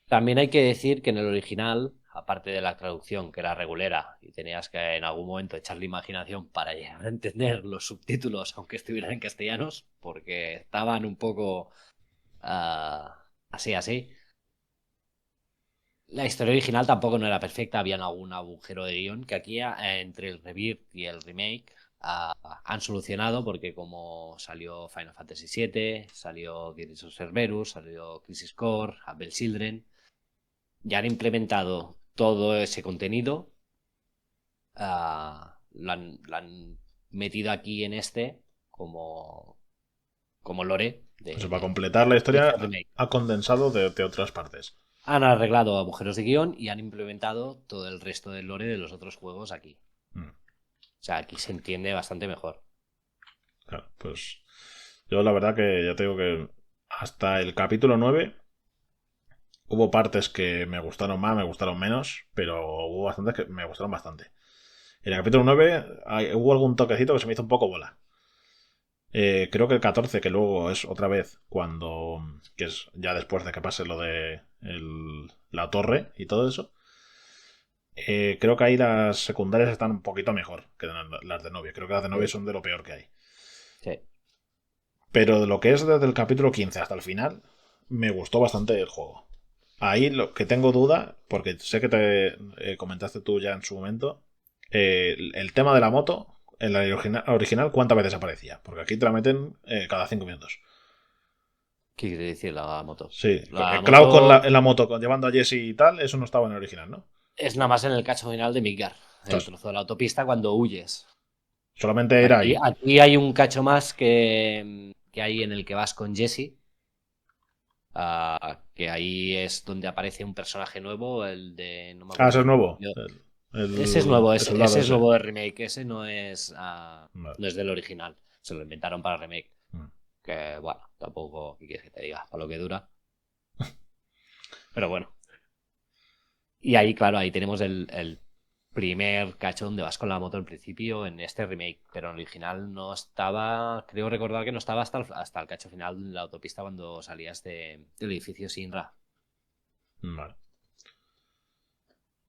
También hay que decir que en el original, aparte de la traducción, que era regulera, y tenías que en algún momento echarle imaginación para llegar a entender los subtítulos, aunque estuvieran en castellanos, porque estaban un poco así, así. La historia original tampoco no era perfecta, había algún agujero de guión que aquí entre el Rebirth y el remake han solucionado porque como salió Final Fantasy VII, salió Gears of Cerberus, salió Crisis Core, Abel Children, ya han implementado todo ese contenido, lo han metido aquí en este como, como lore O sea, para completar la de historia este remake. ha condensado de otras partes. Han arreglado agujeros de guión y han implementado todo el resto del lore de los otros juegos aquí. Mm, O sea, aquí se entiende bastante mejor. claro, pues yo la verdad que ya te digo que hasta el capítulo 9 hubo partes que me gustaron más, me gustaron menos, pero hubo bastantes que me gustaron bastante. En el capítulo 9 hubo algún toquecito que se me hizo un poco bola. Creo que el 14, que luego es otra vez cuando, que es ya después de que pase lo de la torre y todo eso, creo que ahí las secundarias están un poquito mejor que las de novia. Creo que las de novia Sí, son de lo peor que hay. sí. Pero de lo que es desde el capítulo 15 hasta el final, me gustó bastante el juego. Ahí lo que tengo duda, porque sé que te comentaste tú ya en su momento, el tema de la moto, en la original, ¿cuántas veces aparecía? Porque aquí te la meten cada 5 minutos. ¿Qué quiere decir la moto? Sí, La Cloud moto en la moto llevando a Jesse y tal, eso no estaba en el original, ¿no? es nada más en el cacho final de Midgar, el Ostras, trozo de la autopista cuando huyes. solamente era Aquí, ahí. aquí hay un cacho más que hay en el que vas con Jesse, que ahí es donde aparece un personaje nuevo, el de... No me Ah, acuerdo ese es cómo se nuevo. llama. Ese es El, nuevo, el soldado ese es ese. nuevo de remake, ese no es, Vale. no es del original, se lo inventaron para remake. Mm. Que bueno, tampoco, ¿qué quieres que te diga? Para lo que dura. Pero bueno. Y ahí, claro, ahí tenemos el primer cacho donde vas con la moto al principio en este remake, pero en el original no estaba, creo recordar que no estaba hasta el cacho final de la autopista cuando salías del edificio Sinra. Vale.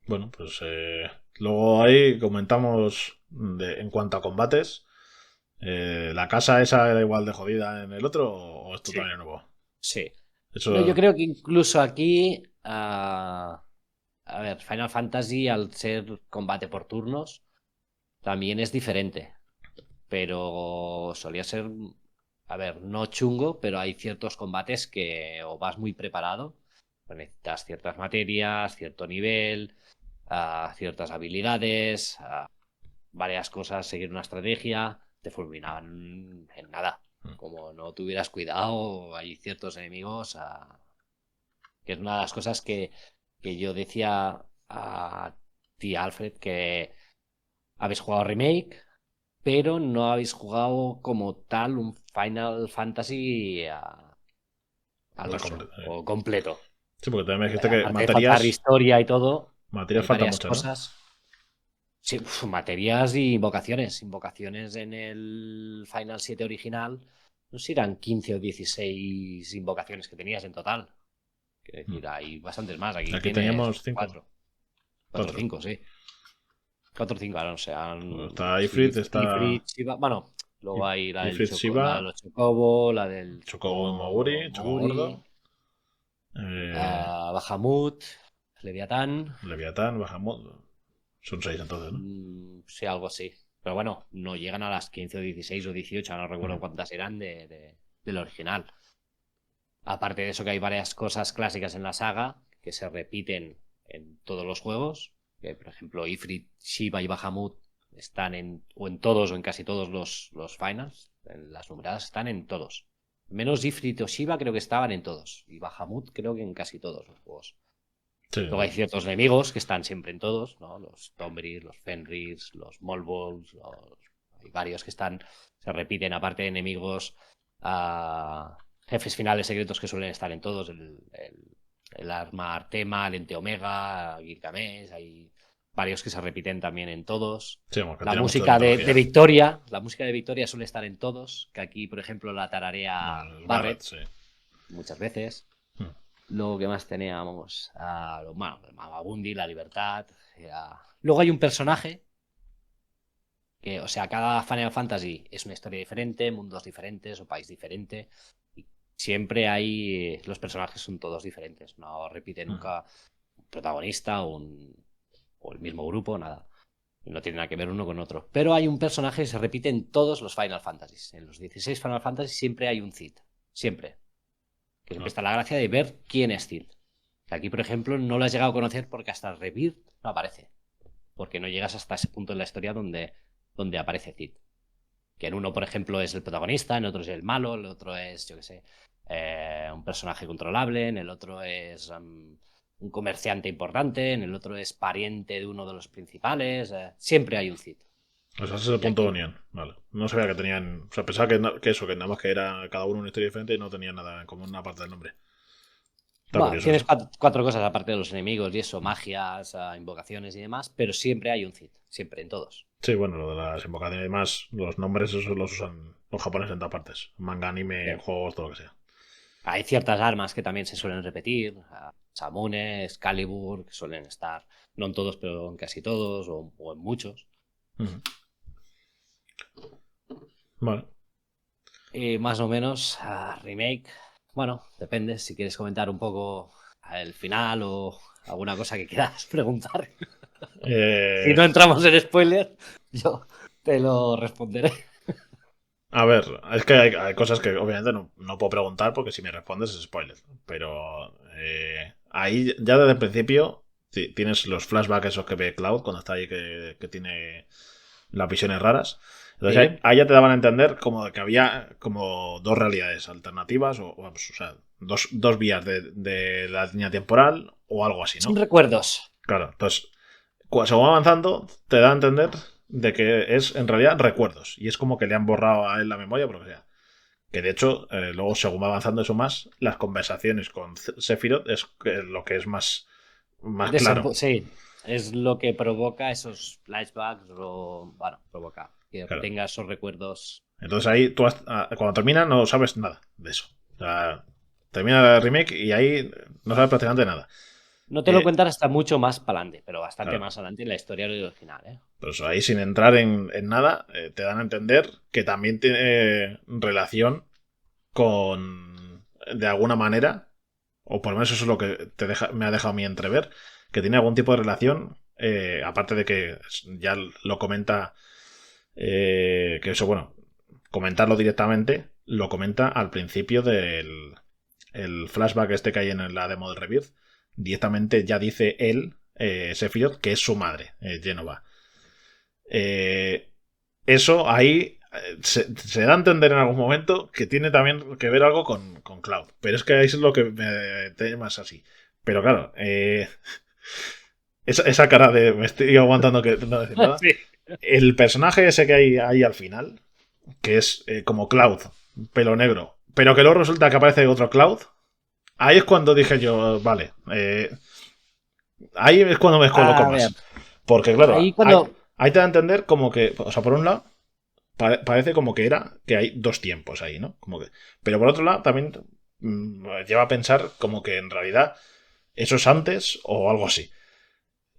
Bueno, pues luego ahí comentamos en cuanto a combates. ¿La casa esa era igual de jodida en el otro o esto Sí. también es nuevo? Sí. No, yo Eso. creo que incluso aquí, a ver, Final Fantasy al ser combate por turnos, también es diferente, pero solía ser, a ver, no chungo, pero hay ciertos combates que o vas muy preparado, o necesitas ciertas materias, cierto nivel, ciertas habilidades, varias cosas, seguir una estrategia, te fulminaban en nada. Como no tuvieras cuidado, hay ciertos enemigos, que es una de las cosas que yo decía a ti, Alfred, que habéis jugado remake, pero no habéis jugado como tal un Final Fantasy al uso o completo. Sí, porque también me dijiste que Aparte de faltar historia y todo, materias hay faltan varias muchas, ¿no? cosas. Sí, materias y invocaciones. Invocaciones en el Final 7 original, no sé si eran 15 o 16 invocaciones que tenías en total. Quiero Mm. decir, hay bastantes más. Aquí Aquí tienes teníamos 5. 4. 4 o 4. 5, sí. 4 o 5, ahora no sé. Está Ifrit, está Ifrit, Shiva. Bueno, luego hay Ifrit La de Shiva, los Chocobo, la del Chocobo Moguri, Chocobo Moguri, Gordo, eh, Bahamut, Leviatán. Leviatán, Bahamut. Son 6 entonces, ¿no? Sí, algo así. Pero bueno, no llegan a las 15 o 16 o 18, no recuerdo Mm. cuántas eran del original. Aparte de eso que hay varias cosas clásicas en la saga que se repiten en todos los juegos, que por ejemplo Ifrit, Shiva y Bahamut están o en todos o en casi todos los finals, en las numeradas están en todos. Menos Ifrit o Shiva creo que estaban en todos. Y Bahamut creo que en casi todos los juegos. Sí, Luego hay ciertos enemigos que están siempre en todos, ¿no? Los Tombrirs, los Fenris, los Molbols, hay varios que están, se repiten, aparte de enemigos, jefes finales secretos que suelen estar en todos, el arma Artema, el Ente Omega, Gilgamesh, hay varios que se repiten también en todos. sí, vamos, que La tiene mucho de música de mitología. Victoria, la música de Victoria suele estar en todos, que aquí, por ejemplo, la tararea Bueno, el Barret, Barret sí. muchas veces. Hmm. Luego, ¿qué más teníamos? Bueno, el Mamabundi, la libertad. Luego hay un personaje que, o sea, cada Final Fantasy es una historia diferente, mundos diferentes o país diferente. Y siempre hay. Los personajes son todos diferentes. No repite nunca un protagonista o el mismo grupo, nada. Y no tiene nada que ver uno con otro. Pero hay un personaje que se repite en todos los Final Fantasies. En los 16 Final Fantasy siempre hay un Cid. Siempre. Que siempre Ah, está la gracia de ver quién es Cid. Que aquí, por ejemplo, no lo has llegado a conocer porque hasta Rebirth no aparece. Porque no llegas hasta ese punto en la historia donde aparece Cid. Que en uno, por ejemplo, es el protagonista, en otro es el malo, el otro es, yo qué sé, un personaje controlable, en el otro es un comerciante importante, en el otro es pariente de uno de los principales. Siempre hay un Cid. o sea, ese es el Y punto de aquí, unión. Vale. No sabía que tenían. O sea, pensaba que, que eso, que nada más que era cada uno una historia diferente y no tenía nada en común una parte del nombre. Está bueno, curioso tienes eso. cuatro cosas aparte de los enemigos y eso, magias, invocaciones y demás, pero siempre hay un Cid, siempre, en todos. Sí, bueno, lo de las invocaciones y demás, los nombres esos los usan los japoneses en todas partes. Manga, anime, Sí. juegos, todo lo que sea. Hay ciertas armas que también se suelen repetir, Samune, Excalibur, que suelen estar, no en todos, pero en casi todos, o en muchos. Ujú. Vale. Y más o menos, remake, bueno, depende si quieres comentar un poco el final o alguna cosa que quieras preguntar. Si Eh, no entramos en spoilers, yo te lo responderé. a ver, es que hay cosas que obviamente no puedo preguntar porque si me respondes es spoiler. Pero ahí ya desde el principio tienes los flashbacks esos que ve Cloud cuando está ahí que tiene las visiones raras. Entonces Sí. ahí ya te daban a entender como que había como dos realidades alternativas o sea, dos vías de la línea temporal o algo así, Son ¿no? recuerdos. Claro, entonces cuando se va avanzando te da a entender de que es en realidad recuerdos y es como que le han borrado a él la memoria, por lo que sea. Que de hecho, luego según va avanzando eso más, las conversaciones con Sephiroth es lo que es más claro. Sí, es lo que provoca esos flashbacks o, bueno, provoca que Claro. obtenga esos recuerdos. Entonces ahí tú cuando termina no sabes nada de eso. O sea, termina el remake y ahí no sabes prácticamente nada. No te lo Eh, cuentan hasta mucho más para adelante, pero bastante claro. más adelante en la historia original, ¿eh? Pues ahí sin entrar en nada, te dan a entender que también tiene relación con, de alguna manera, o por lo menos eso es lo que me ha dejado a mí entrever, que tiene algún tipo de relación, aparte de que ya lo comenta, que eso, bueno, comentarlo directamente, lo comenta al principio del el flashback este que hay en la demo de Rebirth, directamente ya dice él, Sephiroth, que es su madre, Genova. Eh, eso ahí se da a entender en algún momento que tiene también que ver algo con Cloud. Pero es que ahí es lo que me tiene más así. Pero claro, esa cara de me estoy aguantando que no decir nada. Sí. El personaje ese que hay ahí al final, que es como Cloud, pelo negro, pero que luego resulta que aparece otro Cloud, ahí es cuando dije yo, vale, ahí es cuando me coloco A ver, más. Porque claro, ahí cuando. ahí te da a entender como que, o sea, por un lado, parece como que que hay dos tiempos ahí, ¿no? Como que, pero por otro lado, también lleva a pensar como que en realidad eso es antes o algo así.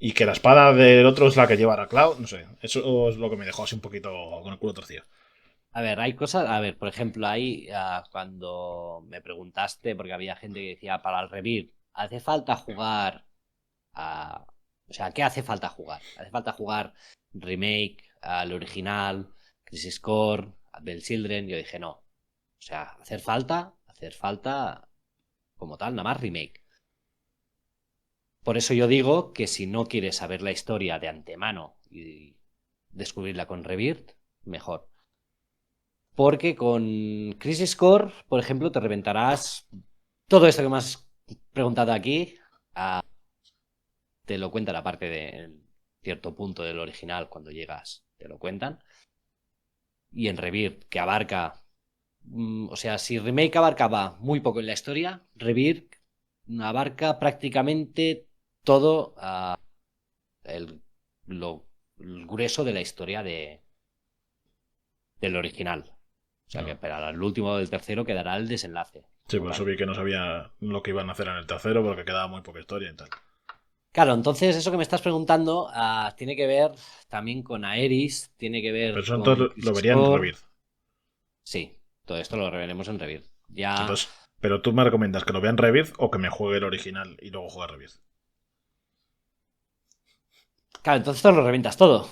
Y que la espada del otro es la que lleva a Cloud, no sé. Eso es lo que me dejó así un poquito con el culo torcido. A ver, hay cosas. A ver, por ejemplo, ahí cuando me preguntaste, porque había gente que decía para el Revir, ¿hace falta jugar a. O sea, ¿qué hace falta jugar? ¿Hace falta jugar remake, al original, Crisis Core, del Children? Yo dije, no. O sea, hacer falta como tal, nada más remake. Por eso yo digo que si no quieres saber la historia de antemano y descubrirla con Rebirth, mejor. Porque con Crisis Core, por ejemplo, te reventarás todo esto que me has preguntado aquí. Te lo cuentan aparte de en cierto punto del original, cuando llegas, te lo cuentan. Y en Rebirth, que abarca. O sea, si Remake abarcaba muy poco en la historia, Rebirth abarca prácticamente todo el, el grueso de la historia del original. O sea que No. para el último del tercero quedará el desenlace, Sí, como por eso tal. vi que no sabía lo que iban a hacer en el tercero porque quedaba muy poca historia y tal. Claro, entonces eso que me estás preguntando tiene que ver también con Aeris, tiene que Pero ver eso con entonces lo Crisis vería en Core. Rebirth. Sí, todo esto lo reveremos en Rebirth. Ya. Entonces, pero tú me recomiendas que lo vea en Rebirth o que me juegue el original y luego juegue a Rebirth. Claro, entonces te lo revientas todo.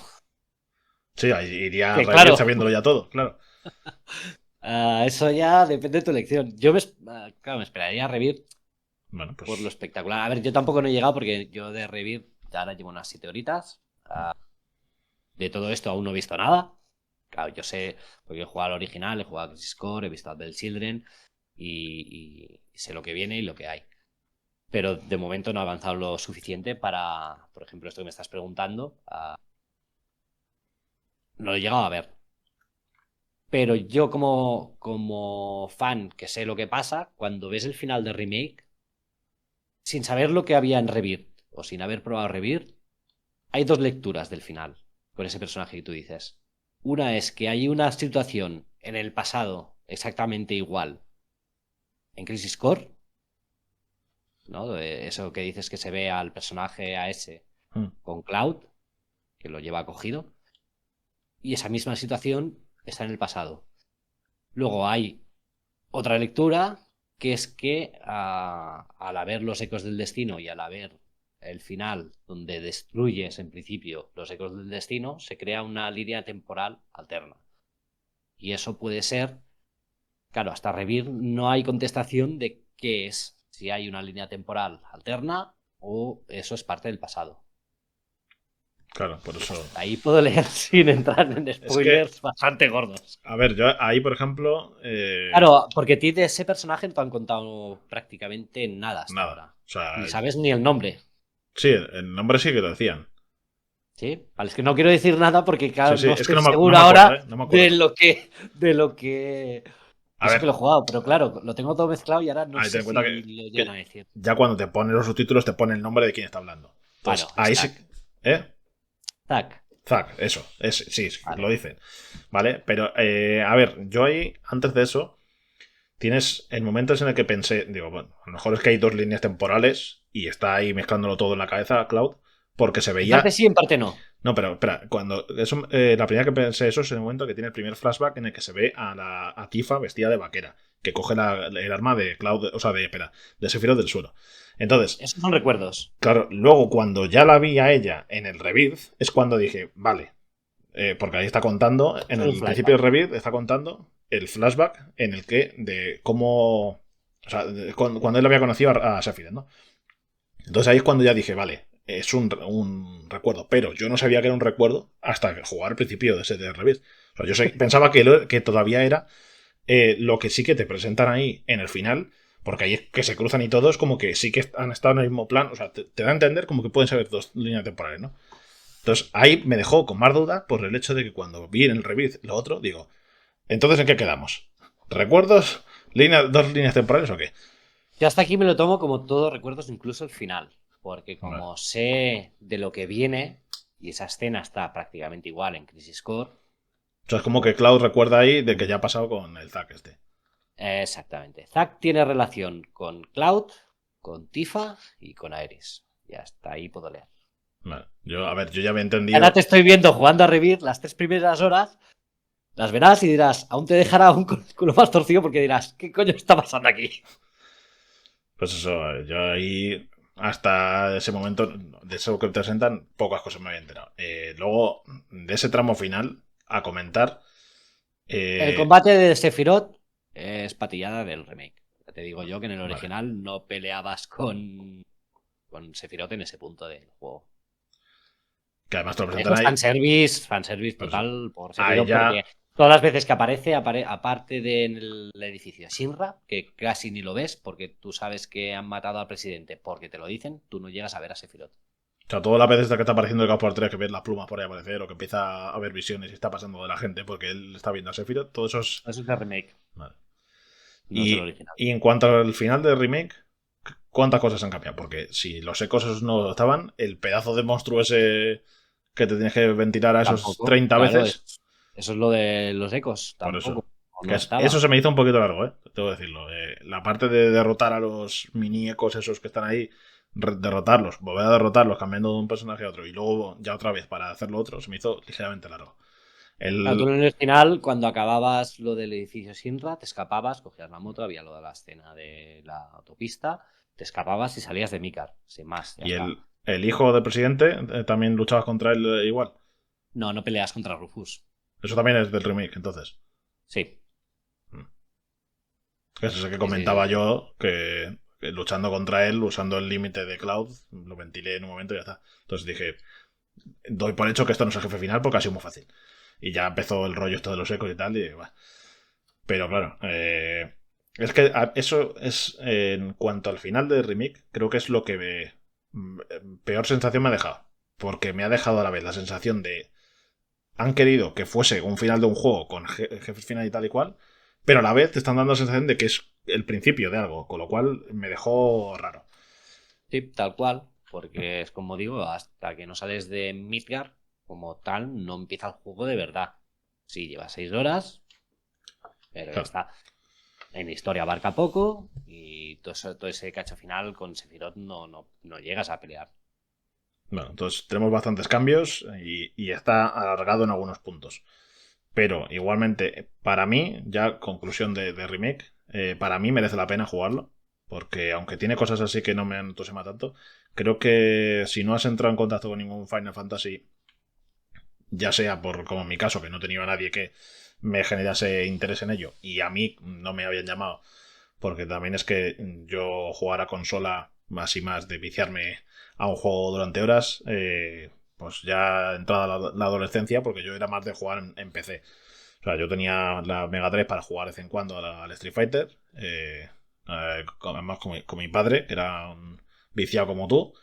Sí, ahí iría a Que Rebirth claro, sabiéndolo ya todo, claro. eso ya depende de tu elección. Claro, me esperaría a Rebirth Bueno, por lo pues. espectacular. A ver, yo tampoco no he llegado porque yo de Rebirth ya ahora llevo unas 7 horitas. De todo esto aún no he visto nada. Claro, yo sé, porque he jugado al original, he jugado a Crisis Core, he visto a Bell Children y sé lo que viene y lo que hay. Pero de momento no he avanzado lo suficiente para, por ejemplo, esto que me estás preguntando, no lo he llegado a ver. Pero yo como fan que sé lo que pasa, cuando ves el final de Remake, sin saber lo que había en Rebirth o sin haber probado Rebirth, hay dos lecturas del final con ese personaje que tú dices. Una es que hay una situación en el pasado exactamente igual en Crisis Core, ¿no? Eso que dices que se ve al personaje a ese Mm. con Cloud, que lo lleva cogido, y esa misma situación está en el pasado. Luego hay otra lectura que es que al haber los ecos del destino y al haber el final donde destruyes en principio los ecos del destino, se crea una línea temporal alterna. Y eso puede ser, claro, hasta Revir no hay contestación de qué es, si hay una línea temporal alterna o eso es parte del pasado. Claro, por Y eso. hasta ahí puedo leer sin entrar en Es que, spoilers bastante gordos. a ver, yo ahí, por ejemplo, Claro, porque a ti de ese personaje no te han contado prácticamente nada hasta nada. ahora. O sea, Ni sabes ni el nombre. sí, el nombre sí que lo decían. ¿Sí? Vale, es que no quiero decir nada porque, Sí, claro, sí, no es que estoy no seguro me acuerdo, ahora ¿eh? No me acuerdo. de lo que. A Y eso que lo he ver, jugado, pero claro, lo tengo todo mezclado y ahora no ahí ten sé en cuenta si lo llegan que a decir. ya cuando te ponen los subtítulos te pone el nombre de quién está hablando. Bueno, Entonces, ahí sí. stack. ¿Eh? Zack. Zack, eso. Sí, lo Vale. dicen. ¿Vale? Pero, a ver, yo ahí, antes de eso, tienes el momento en el que pensé, digo, bueno, a lo mejor es que hay dos líneas temporales y está ahí mezclándolo todo en la cabeza, Cloud, porque se En parte veía. sí, en parte no. No, pero espera, cuando eso, la primera que pensé eso es el momento que tiene el primer flashback en el que se ve a Tifa vestida de vaquera, que coge el arma de Cloud, o sea, espera, de Sephiroth del suelo. Entonces, Esos son recuerdos. claro, luego cuando ya la vi a ella en el Rebirth, es cuando dije, vale, porque ahí está contando, en Son un el principio flashback. del Rebirth está contando el flashback en el que, de cómo, o sea, cuando él había conocido a Sephiroth, ¿no? Entonces ahí es cuando ya dije, vale, es un recuerdo, pero yo no sabía que era un recuerdo hasta jugar al principio de ese de Rebirth. O sea, pensaba que todavía era lo que sí que te presentan ahí en el final, porque ahí es que se cruzan y todo, es como que sí que han estado en el mismo plan, o sea, te da a entender como que pueden ser dos líneas temporales, ¿no? Entonces ahí me dejó con más duda por el hecho de que cuando vi en el Rebirth lo otro, digo, entonces ¿en qué quedamos? ¿Recuerdos? ¿Dos líneas temporales o qué? Yo hasta aquí me lo tomo como todos recuerdos, incluso el final. Porque Vale. como sé de lo que viene, y esa escena está prácticamente igual en Crisis Core, O sea, es como que Cloud recuerda ahí de que ya ha pasado con el Zack este. exactamente. Zack tiene relación con Cloud, con Tifa y con Aeris. Y hasta ahí puedo leer. Vale. Yo, a ver, yo ya había Ahora te entendido. estoy viendo jugando a Revir las 3 primeras horas, las verás y dirás, aún te dejará un culo más torcido porque dirás, ¿qué coño está pasando aquí? Pues eso, yo ahí, hasta ese momento, de eso que te presentan, pocas cosas me había enterado. Luego, de ese tramo final, a comentar. El eh, combate de Sephiroth es patillada del remake. Ya te digo yo que en el vale. original no peleabas con Sephiroth en ese punto del juego. Que además te lo Eso presentan es ahí. fanservice Por eso. total por Ahí Sephiroth, porque ya. Todas las veces que aparece, aparte del edificio Shinra, que casi ni lo ves porque tú sabes que han matado al presidente porque te lo dicen, tú no llegas a ver a Sephiroth. O sea, todas las veces que está apareciendo el Capo 3, que ves las plumas por ahí aparecer, o que empieza a ver visiones y está pasando de la gente porque él está viendo a Sephiroth, todo eso es. Eso es el remake, Vale. no es el Y, original. y en cuanto al final del remake, ¿cuántas cosas han cambiado? Porque si los ecos esos no estaban, el pedazo de monstruo ese que te tienes que ventilar a esos Tampoco, 30 claro, veces, eso es lo de los ecos, por tampoco, eso. no Eso estaba. se me hizo un poquito largo, ¿eh? Tengo que decirlo. La parte de derrotar a los mini ecos esos que están ahí, derrotarlos, volver a derrotarlos cambiando de un personaje a otro y luego ya otra vez para hacerlo otro, se me hizo ligeramente largo. Claro, tú El, en el final, cuando acababas lo del edificio Shinra, te escapabas, cogías la moto, había lo de la escena de la autopista, te escapabas y salías de Mikar, sin más, ya y está. el hijo del presidente también luchabas contra él igual. No, no peleas contra Rufus. Eso también es del remake, entonces. Sí, Mm. Es ese que sí, sí, sí, comentaba sí. yo, que luchando contra él, usando el límite de Cloud, lo ventilé en un momento y ya está. Entonces dije, doy por hecho que esto no es el jefe final porque ha sido muy fácil. Y ya empezó el rollo esto de los ecos y tal, y bah. Pero claro, es que eso es, en cuanto al final del remake, creo que es lo que peor sensación me ha dejado. Porque me ha dejado a la vez la sensación de han querido que fuese un final de un juego con jefes final y tal y cual, pero a la vez te están dando la sensación de que es el principio de algo, con lo cual me dejó raro. Sí, tal cual, porque es como digo, hasta que no sales de Midgar, como tal, no empieza el juego de verdad. Sí, lleva 6 horas, pero ya Claro. está. En historia abarca poco y todo ese cacho final con Sephiroth no llegas a pelear. Bueno, entonces tenemos bastantes cambios y está alargado en algunos puntos. Pero igualmente, para mí, ya conclusión de remake, para mí merece la pena jugarlo. Porque aunque tiene cosas así que no me entusiasma tanto, creo que si no has entrado en contacto con ningún Final Fantasy, ya sea por, como en mi caso, que no tenía a nadie que me generase interés en ello, y a mí no me habían llamado, porque también es que yo jugar a consola más y más de viciarme a un juego durante horas, pues ya entrada la adolescencia, porque yo era más de jugar en PC. O sea, yo tenía la Mega 3 para jugar de vez en cuando al Street Fighter, además con mi padre, que era un viciado como tú,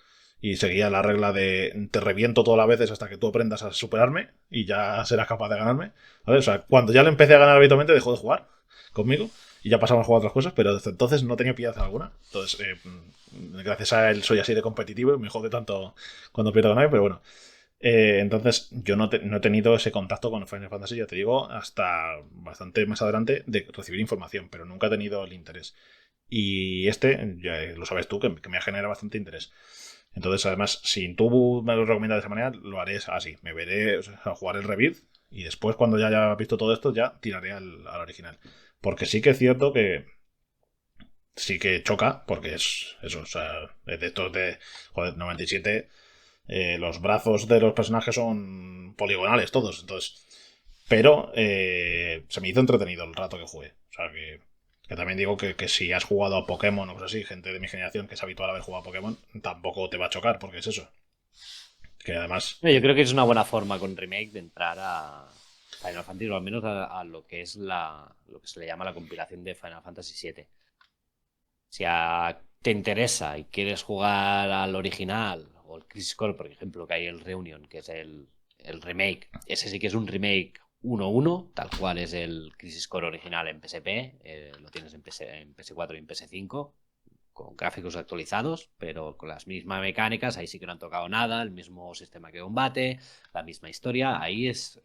y seguía la regla de te reviento todas las veces hasta que tú aprendas a superarme y ya serás capaz de ganarme. ¿Vale? O sea, cuando ya le empecé a ganar habitualmente dejó de jugar conmigo y ya pasamos a jugar otras cosas, pero desde entonces no tenía piedad alguna. Entonces, gracias a él soy así de competitivo y me jode tanto cuando pierdo con él, pero bueno. Entonces, yo no he tenido ese contacto con Final Fantasy, ya te digo, hasta bastante más adelante de recibir información, pero nunca he tenido el interés. Y este, ya lo sabes tú, que me genera bastante interés. Entonces, además, si tú me lo recomiendas de esa manera, lo haré así. Me veré, o sea, a jugar el Rebirth y después, cuando ya haya visto todo esto, ya tiraré al original. Porque sí que es cierto que sí que choca, porque es eso, o sea, es de estos de joder, 97, los brazos de los personajes son poligonales todos, entonces. Pero se me hizo entretenido el rato que jugué. O sea que también digo que si has jugado a Pokémon o cosas así, gente de mi generación que es habitual haber jugado a Pokémon, tampoco te va a chocar, porque es eso. Que además. Yo creo que es una buena forma con remake de entrar a Final Fantasy, o al menos a lo que es lo que se le llama la compilación de Final Fantasy VII. Si te interesa y quieres jugar al original o el Crisis Core, por ejemplo, que hay el Reunion, que es el remake, ese sí que es un remake 1-1, tal cual es el Crisis Core original en PSP, lo tienes en PS4 y en PS5, con gráficos actualizados, pero con las mismas mecánicas, ahí sí que no han tocado nada, el mismo sistema de combate, la misma historia, ahí es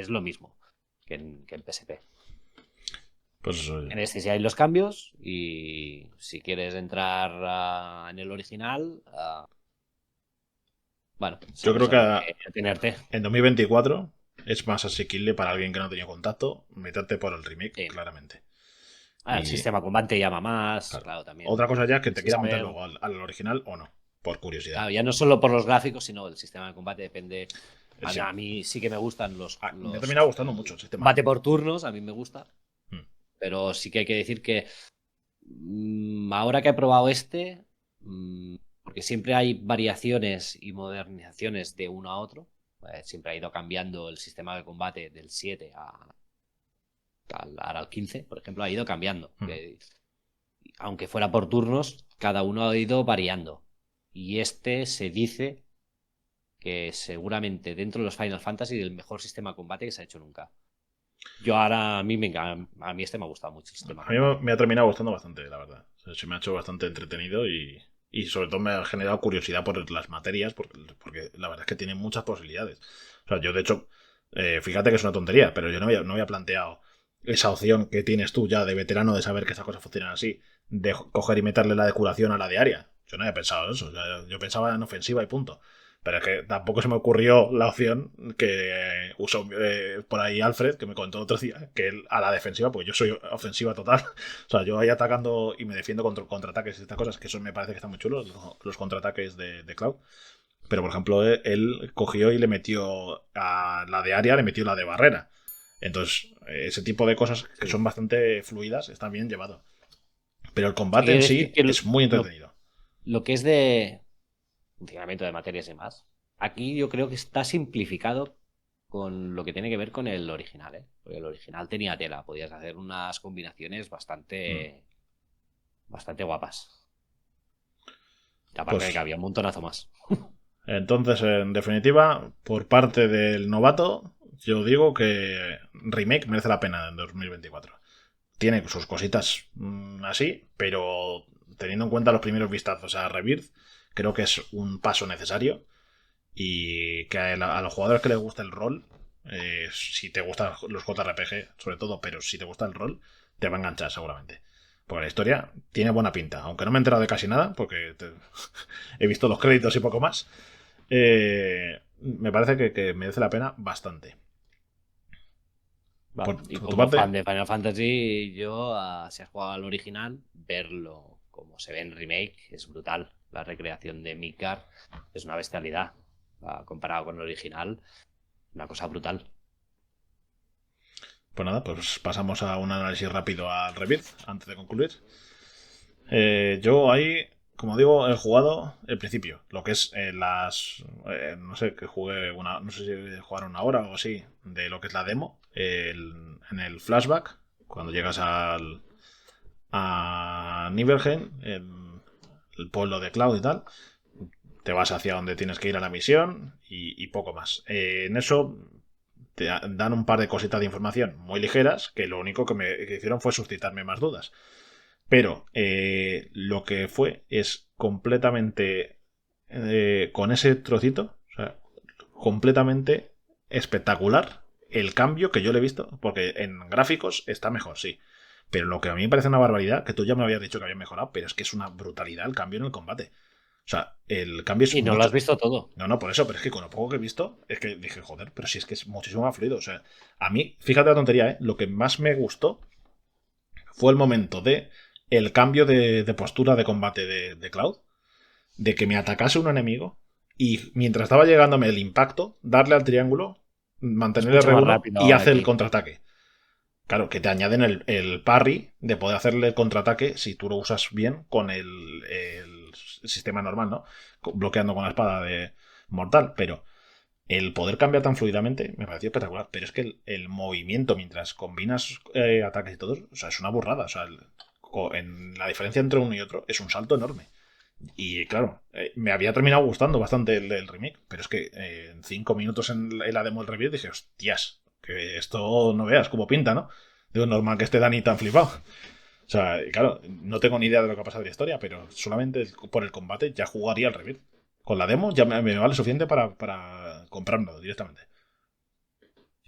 lo mismo que en PSP. Pues En este sí hay los cambios y si quieres entrar en el original, bueno, yo creo sabes a que lo que atenerte. en 2024 es más asequible para alguien que no ha tenido contacto meterte por el remake, Sí. claramente. El Y sistema combate llama más, claro, claro, también. otra cosa ya es que te Tienes que quieras meter saber, luego al original o no, por curiosidad. claro, ya no solo por los gráficos, sino el sistema de combate depende. A, Sí. a mí sí que me gustan Me ha terminado gustando mucho el sistema. combate por turnos, a mí me gusta, Mm. pero sí que hay que decir que ahora que he probado porque siempre hay variaciones y modernizaciones de uno a otro, siempre ha ido cambiando el sistema de combate del 7 ahora al 15, por ejemplo, ha ido cambiando. Mm. Aunque fuera por turnos, cada uno ha ido variando. Y este se dice que seguramente dentro de los Final Fantasy el mejor sistema de combate que se ha hecho nunca. Yo ahora, a mí este me ha gustado mucho el sistema de A mí combate. me ha terminado gustando bastante, la verdad. O sea, se me ha hecho bastante entretenido y sobre todo me ha generado curiosidad por las materias, porque la verdad es que tiene muchas posibilidades. O sea, yo de hecho, fíjate que es una tontería, pero yo no había planteado esa opción que tienes tú ya de veterano de saber que esas cosas funcionan así, de coger y meterle la de curación a la diaria. Yo no había pensado eso. O sea, yo pensaba en ofensiva y punto. Pero es que tampoco se me ocurrió la opción que usó por ahí Alfred, que me contó otro día, que él a la defensiva, pues yo soy ofensiva total. O sea, yo ahí atacando y me defiendo contra contraataques y estas cosas, que eso me parece que están muy chulos, los contraataques de Cloud. Pero, por ejemplo, él cogió y le metió a la de área, le metió la de barrera. Entonces, ese tipo de cosas que Sí. son bastante fluidas están bien llevado. Pero el Sí, combate en quiero decir sí que es muy entretenido. lo que es de funcionamiento de materias y demás, aquí yo creo que está simplificado con lo que tiene que ver con el original, ¿eh? Porque el original tenía tela, podías hacer unas combinaciones Mm. bastante guapas. Y aparte de que Pues había un montonazo más. entonces, en definitiva, por parte del novato, yo digo que Remake merece la pena en 2024. Tiene sus cositas así, pero teniendo en cuenta los primeros vistazos a Rebirth, creo que es un paso necesario y que a los jugadores que les gusta el rol, si te gustan los JRPG, sobre todo, pero si te gusta el rol, te va a enganchar seguramente. Porque la historia tiene buena pinta, aunque no me he enterado de casi nada, porque he visto los créditos y poco más. Me parece que merece la pena bastante. Y Por tu como fan parte, de Final Fantasy, yo, si has jugado al original, verlo como se ve en remake es brutal. La recreación de Midgar es una bestialidad. Comparado con el original, una cosa brutal. pues nada, pues pasamos a un análisis rápido al Rebirth antes de concluir. Yo ahí, como digo, he jugado el principio, lo que es no sé, que jugué no sé si jugar una hora o así, de lo que es la demo, en el flashback, cuando llegas a Nibelheim, el pueblo de Cloud y tal, te vas hacia donde tienes que ir a la misión y poco más. En eso te dan un par de cositas de información muy ligeras que lo único que hicieron fue suscitarme más dudas. Pero lo que fue es completamente con ese trocito, o sea, completamente espectacular el cambio que yo le he visto, porque en gráficos está mejor, sí. Pero lo que a mí me parece una barbaridad, que tú ya me habías dicho que había mejorado, pero es que es una brutalidad el cambio en el combate. O sea, el cambio es Y no lo has mucho. visto todo. No, no, por eso, pero es que con lo poco que he visto, es que dije, joder, pero si es que es muchísimo más fluido. O sea, a mí, fíjate la tontería, ¿eh? Lo que más me gustó fue el momento de el cambio de postura de combate de Cloud, de que me atacase un enemigo y mientras estaba llegándome el impacto, darle al triángulo, Es mantener mucho más R1 rápido y ahora hacer el aquí. contraataque. Claro, que te añaden el parry de poder hacerle el contraataque si tú lo usas bien con el sistema normal, ¿no? Bloqueando con la espada de mortal, pero el poder cambiar tan fluidamente me pareció espectacular. Pero es que el movimiento mientras combinas ataques y todo, o sea, es una burrada. O sea, la diferencia entre uno y otro es un salto enorme. Y claro, me había terminado gustando bastante el remake, pero es que en 5 minutos en la demo del remake dije, hostias, que esto no veas cómo pinta, ¿no? Digo, normal que esté Dani tan flipado. O sea, y claro, no tengo ni idea de lo que ha pasado de la historia, pero solamente por el combate ya jugaría al remake. Con la demo ya me vale suficiente para comprarlo directamente.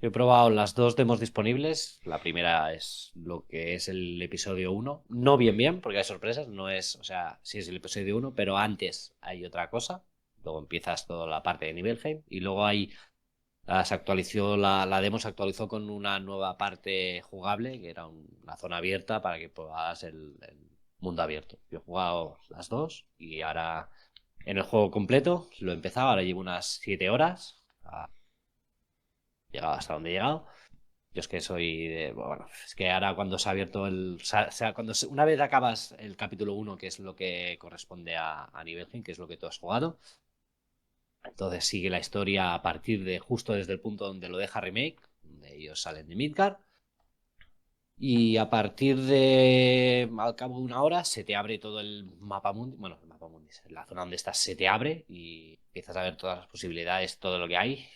Yo he probado las dos demos disponibles. La primera es lo que es el episodio uno. No bien bien, porque hay sorpresas. No es, o sea, sí es el episodio uno, pero antes hay otra cosa. Luego empiezas toda la parte de Nibelheim. Y luego se actualizó, la demo se actualizó con una nueva parte jugable, que era una zona abierta para que puedas el mundo abierto. Yo he jugado las dos y ahora en el juego completo lo he empezado. Ahora llevo unas 7 horas. Llegado hasta donde he llegado. Yo es que soy de. Bueno, es que ahora cuando se ha abierto una vez acabas el capítulo uno que es lo que corresponde a Nibelheim, que es lo que tú has jugado, entonces sigue la historia a partir de justo desde el punto donde lo deja Remake, donde ellos salen de Midgard, Y a partir de, al cabo de una hora, se te abre todo el mapa mundi. Bueno, el mapa mundi, la zona donde estás se te abre y empiezas a ver todas las posibilidades, todo lo que hay.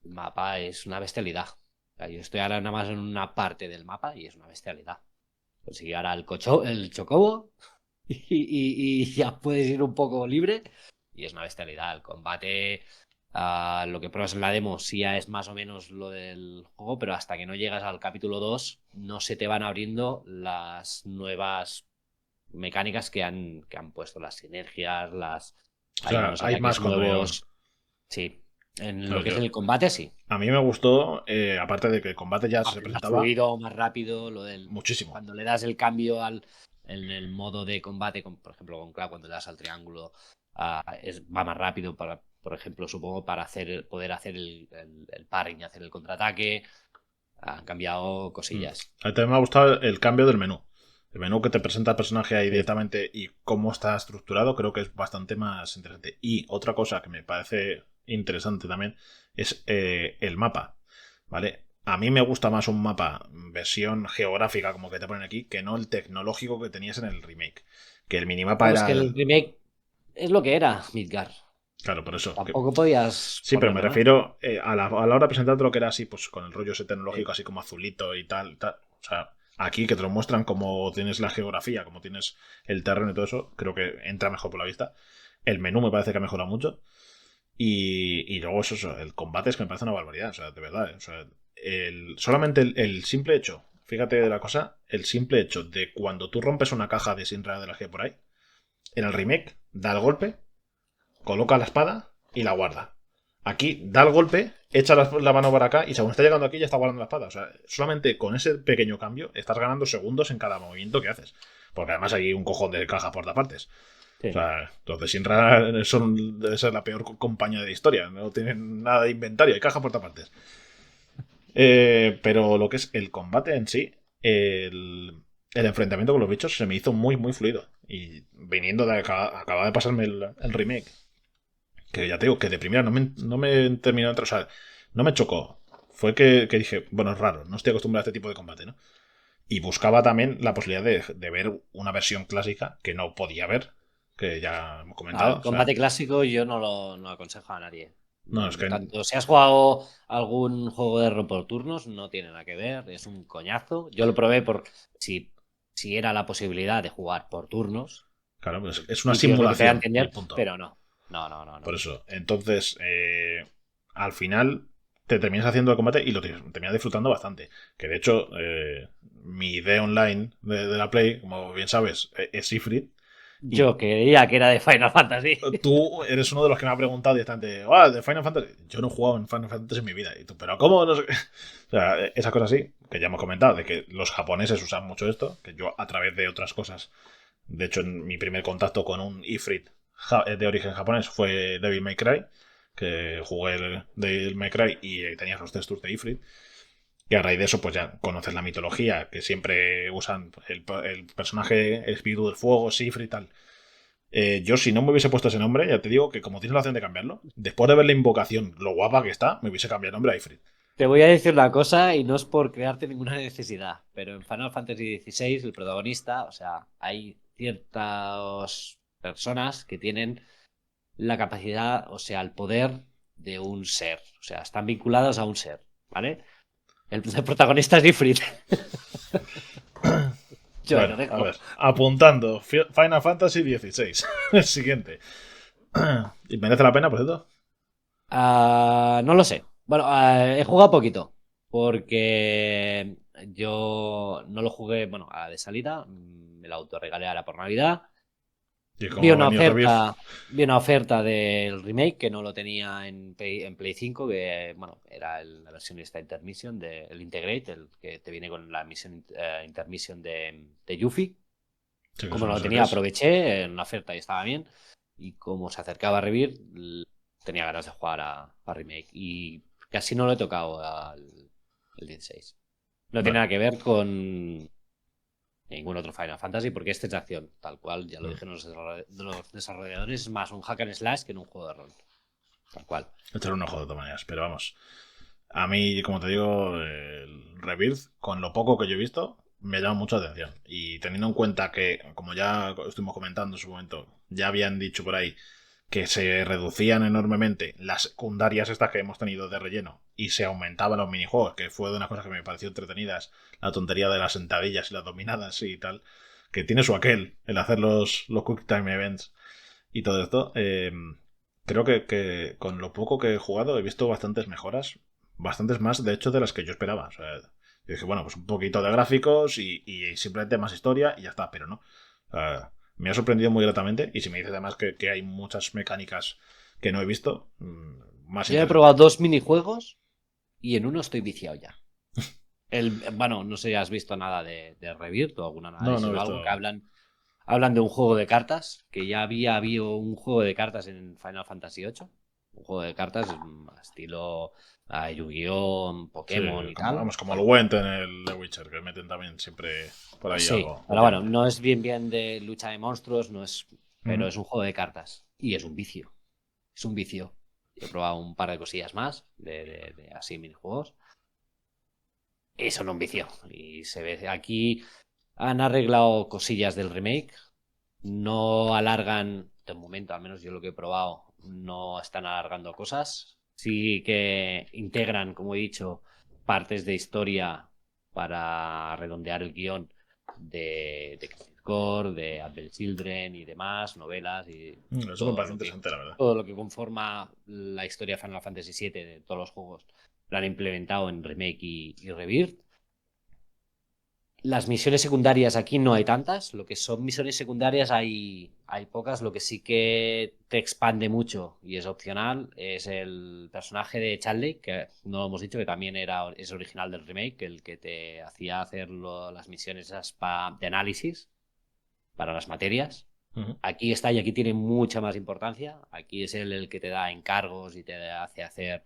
El mapa es una bestialidad. O sea, yo estoy ahora nada más en una parte del mapa y es una bestialidad. Conseguí ahora el chocobo y ya puedes ir un poco libre. Y es una bestialidad. El combate, lo que pruebas en la demo, sí ya es más o menos lo del juego, pero hasta que no llegas al capítulo 2 no se te van abriendo las nuevas mecánicas que han puesto, las sinergias, O hay sea, unos hay ataques más contenido. nuevos. Sí, en lo ¿Sabes? que es el combate, sí. A mí me gustó, aparte de que el combate ya se Más presentaba fluido, más rápido, lo del muchísimo. cuando le das el cambio en el modo de combate, por ejemplo con Cloud, cuando le das al triángulo, va más rápido para, por ejemplo, supongo, para poder hacer el parring y hacer el contraataque. Han cambiado Mm. cosillas. A mí también me ha gustado el cambio del menú. El menú que te presenta el personaje ahí Sí. directamente y cómo está estructurado, creo que es bastante más interesante. Y otra cosa que me parece interesante también es el mapa. ¿Vale? A mí me gusta más un mapa versión geográfica, como que te ponen aquí, que no el tecnológico que tenías en el remake. Que el minimapa Bueno, es era que el remake es lo que era Midgar. Claro, por eso. Tampoco podías Sí, pero me ponerle más. refiero a la hora de presentarte lo que era así, pues con el rollo ese Sí. tecnológico, así como azulito y tal, tal. O sea, aquí que te lo muestran como tienes la geografía, como tienes el terreno y todo eso, creo que entra mejor por la vista. El menú me parece que ha mejorado mucho. Y luego eso, el combate es que me parece una barbaridad, o sea, de verdad. O sea, solamente el simple hecho, fíjate de la cosa, el simple hecho de cuando tú rompes una caja de Sinra de la que hay por ahí, en el remake, da el golpe, coloca la espada y la guarda. Aquí da el golpe, echa la mano para acá y según está llegando aquí ya está guardando la espada. O sea, solamente con ese pequeño cambio estás ganando segundos en cada movimiento que haces. Porque además hay un cojón de caja por todas partes. O Sí. sea, los de Shinra debe ser la peor compañía de la historia. No tienen nada de inventario, hay caja por todas partes. Pero lo que es el combate en sí, el enfrentamiento con los bichos se me hizo muy, muy fluido. Y viniendo de acaba de pasarme el remake, que ya te digo que de primera no me terminó de entrar, o sea, no me chocó. Fue que dije, bueno, es raro, no estoy acostumbrado a este tipo de combate, ¿no? Y buscaba también la posibilidad de ver una versión clásica que no podía ver, que ya hemos comentado. El O sea, combate clásico yo no aconsejo a nadie. no, es que. Tanto si has jugado algún juego de rol por turnos, no tiene nada que ver, es un coñazo. Yo lo probé por si era la posibilidad de jugar por turnos, Claro, pues en es una sitios lo que te da a simulación y entender, punto. pero no. No, no, no, Por no. eso. Entonces, al final te terminas haciendo el combate y lo terminas disfrutando bastante. Que de hecho, mi idea online de la Play, como bien sabes, es Sifrit. Y Yo creía que era de Final Fantasy. tú eres uno de los que me ha preguntado directamente, de Final Fantasy. Yo no he jugado en Final Fantasy en mi vida. Y tú, pero ¿cómo? No sé qué. O sea, esas cosas así, que ya hemos comentado, de que los japoneses usan mucho esto, que yo a través de otras cosas. De hecho, en mi primer contacto con un Ifrit de origen japonés fue Devil May Cry, que jugué el Devil May Cry y tenías los textos de Ifrit. Y a raíz de eso, pues ya conoces la mitología, que siempre usan el personaje espíritu del fuego, Sifrit y tal. Yo, si no me hubiese puesto ese nombre, ya te digo que como tienes la opción de cambiarlo, después de ver la invocación, lo guapa que está, me hubiese cambiado el nombre a Ifrit. Te voy a decir una cosa y no es por crearte ninguna necesidad, pero en Final Fantasy XVI el protagonista, o sea, hay ciertas personas que tienen la capacidad, o sea, el poder de un ser, o sea, están vinculados a un ser, ¿vale? El protagonista es Ifrit. Yo ahí lo Bueno, a dejo. ver, apuntando, Final Fantasy XVI. El siguiente. ¿Y merece la pena, por cierto? No lo sé. Bueno, he jugado poquito. Porque yo no lo jugué, bueno, de salida. Me lo autorregalé ahora por Navidad. Y Vi como ha una venido Rebirth, oferta, vi una oferta del remake que no lo tenía en Play 5, que bueno, era la versión esta Intermission, el Integrate, el que te viene con la misión Intermission de Yuffie. sí que Como eso no no lo sé lo que tenía, es. aproveché en una oferta y estaba bien. Y como se acercaba a Revir, tenía ganas de jugar a remake. Y casi no lo he tocado al 16. No tiene Bueno, nada que ver con ningún otro Final Fantasy, porque este es de acción, tal cual, ya lo dijeron los desarrolladores, es más un hack and slash que en un juego de rol, tal cual. echarle un ojo de todas maneras, pero vamos. A mí, como te digo, el Rebirth, con lo poco que yo he visto, me llama mucho la atención. Y teniendo en cuenta que, como ya estuvimos comentando en su momento, ya habían dicho por ahí que se reducían enormemente las secundarias estas que hemos tenido de relleno y se aumentaban los minijuegos, que fue de unas cosas que me pareció entretenidas, la tontería de las sentadillas y las dominadas y tal, que tiene su aquel, el hacer los Quick Time Events y todo esto. Creo que con lo poco que he jugado he visto bastantes mejoras, bastantes más, de hecho, de las que yo esperaba. O sea, yo dije, bueno, pues un poquito de gráficos y simplemente más historia y ya está, pero no. O sea, me ha sorprendido muy gratamente y si me dices además que hay muchas mecánicas que no he visto, más Yo he interesante. probado 2 minijuegos y en uno estoy viciado ya. Bueno, no sé si has visto nada de Rebirth o algún No, no análisis he o visto. algo que hablan de un juego de cartas, que ya había habido un juego de cartas en Final Fantasy VIII. Un juego de cartas estilo Yu-Gi-Oh, Sí, Pokémon y como, tal. vamos, como el Bueno, Gwent en el The Witcher, que meten también siempre por ahí sí, algo pero bueno, últimamente. no es bien de lucha de monstruos, no es, pero Ujú. es un juego de cartas y es un vicio. Es un vicio. Yo he probado un par de cosillas más de así minijuegos y son un vicio. Y se ve aquí han arreglado cosillas del remake, no alargan, de momento, al menos yo lo que he probado, no están alargando cosas. Sí que integran, como he dicho, partes de historia para redondear el guión de Crisis Core, de Advent Children y demás, novelas y Eso me parece interesante, la verdad. todo lo que conforma la historia de Final Fantasy VII de todos los juegos lo han implementado en Remake y Rebirth. Las misiones secundarias aquí no hay tantas. Lo que son misiones secundarias hay pocas. Lo que sí que te expande mucho y es opcional es el personaje de Charlie, que no lo hemos dicho, que también es original del remake, el que te hacía hacer las misiones esas de análisis para las materias. Ujú. Aquí está y aquí tiene mucha más importancia. Aquí es él el que te da encargos y te hace hacer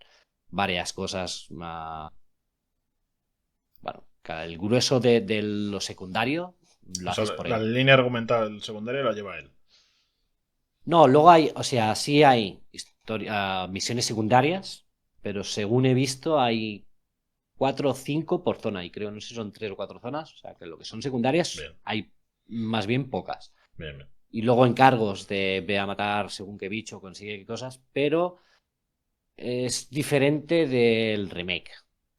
varias cosas. Bueno, el grueso de lo secundario lo O sea, haces por la él. línea argumental secundaria la lleva él. No, luego hay, o sea, sí hay misiones secundarias, pero según he visto hay 4 o 5 por zona y creo, no sé si son 3 o 4 zonas, o sea, que lo que son secundarias Bien, hay más bien pocas. bien, bien. Y luego encargos de ve a matar según qué bicho, consigue qué cosas, pero es diferente del remake.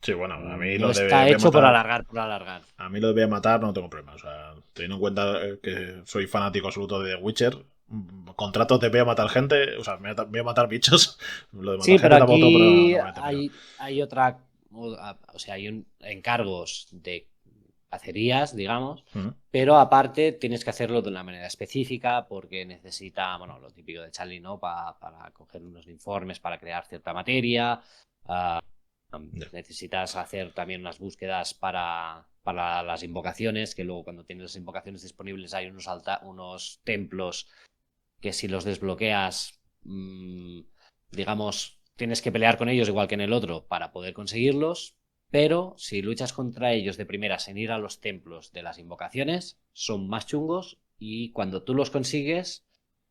Sí, bueno, a mí No lo de está voy a hecho matar. por alargar. A mí lo de voy a matar no tengo problema. O sea, teniendo en cuenta que soy fanático absoluto de The Witcher, contratos de voy a matar gente, o sea, voy a matar bichos. Lo de matar Sí, gente pero tampoco tengo problema aquí normalmente, pero. hay otra, o sea, encargos de cacerías, digamos, Ujú. pero aparte tienes que hacerlo de una manera específica porque necesita, bueno, lo típico de Charlie, ¿no? Para coger unos informes, para crear cierta materia. ah, Ya. Necesitas hacer también unas búsquedas para las invocaciones, que luego cuando tienes las invocaciones disponibles hay unos templos que si los desbloqueas, digamos, tienes que pelear con ellos igual que en el otro para poder conseguirlos, pero si luchas contra ellos de primeras en ir a los templos de las invocaciones, son más chungos y cuando tú los consigues,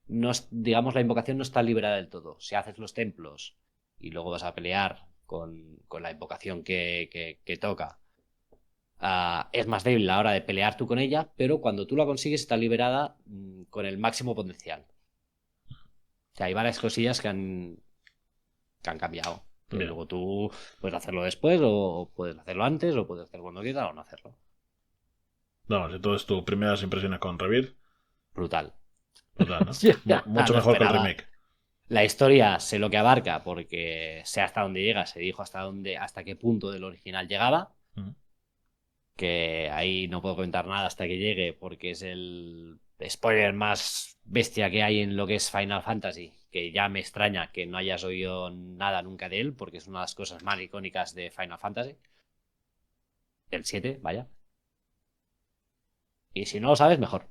no, digamos, la invocación no está liberada del todo. Si haces los templos y luego vas a pelear con la invocación que toca, es más débil a la hora de pelear tú con ella, pero cuando tú la consigues está liberada con el máximo potencial. O sea, hay varias cosillas que han cambiado. Que Bien. luego tú puedes hacerlo después, o puedes hacerlo antes, o puedes hacerlo cuando quieras, o no hacerlo. Vamos, entonces tus primeras impresiones con Rebirth, Brutal. brutal, ¿no? Sí, ya, Mucho no mejor que el esperaba. remake. La historia sé lo que abarca, porque sé hasta dónde llega, se dijo hasta qué punto del original llegaba. Ujú. Que ahí no puedo comentar nada hasta que llegue, porque es el spoiler más bestia que hay en lo que es Final Fantasy, que ya me extraña que no hayas oído nada nunca de él, porque es una de las cosas más icónicas de Final Fantasy, el 7 vaya. Y si no lo sabes, mejor.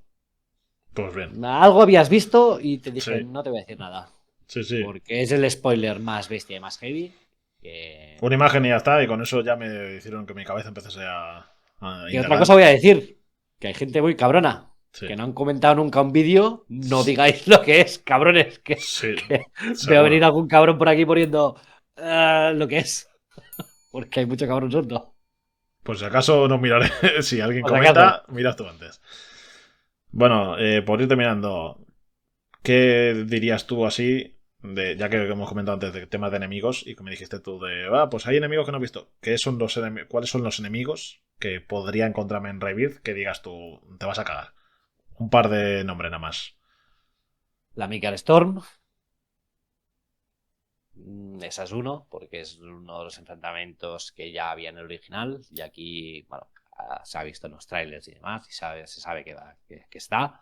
Pues bien. Algo habías visto y te dije, Sí, no te voy a decir nada, sí, sí. porque es el spoiler más bestia y más heavy que... Una imagen y ya está, y con eso ya me hicieron que mi cabeza empezase a ¿Qué otra indagar. cosa voy a decir? Que hay gente muy cabrona. Sí, Que no han comentado nunca un vídeo, no digáis lo que es, cabrones. sí, Que veo venir seguro. algún cabrón por aquí poniendo lo que es. Porque hay mucho cabrón suelto. Por si acaso no miraré. Si alguien Por si comenta, acaso. miras tú antes. Bueno, por ir terminando, ¿qué dirías tú así? Ya que hemos comentado antes de temas de enemigos y que me dijiste tú pues hay enemigos que no he visto. ¿Cuáles son los enemigos que podría encontrarme en Rebirth que digas tú, te vas a cagar? Un par de nombres nada más. La Micar Storm. Esa es uno, porque es uno de los enfrentamientos que ya había en el original. Y aquí, bueno, se ha visto en los trailers y demás. Y se sabe que está.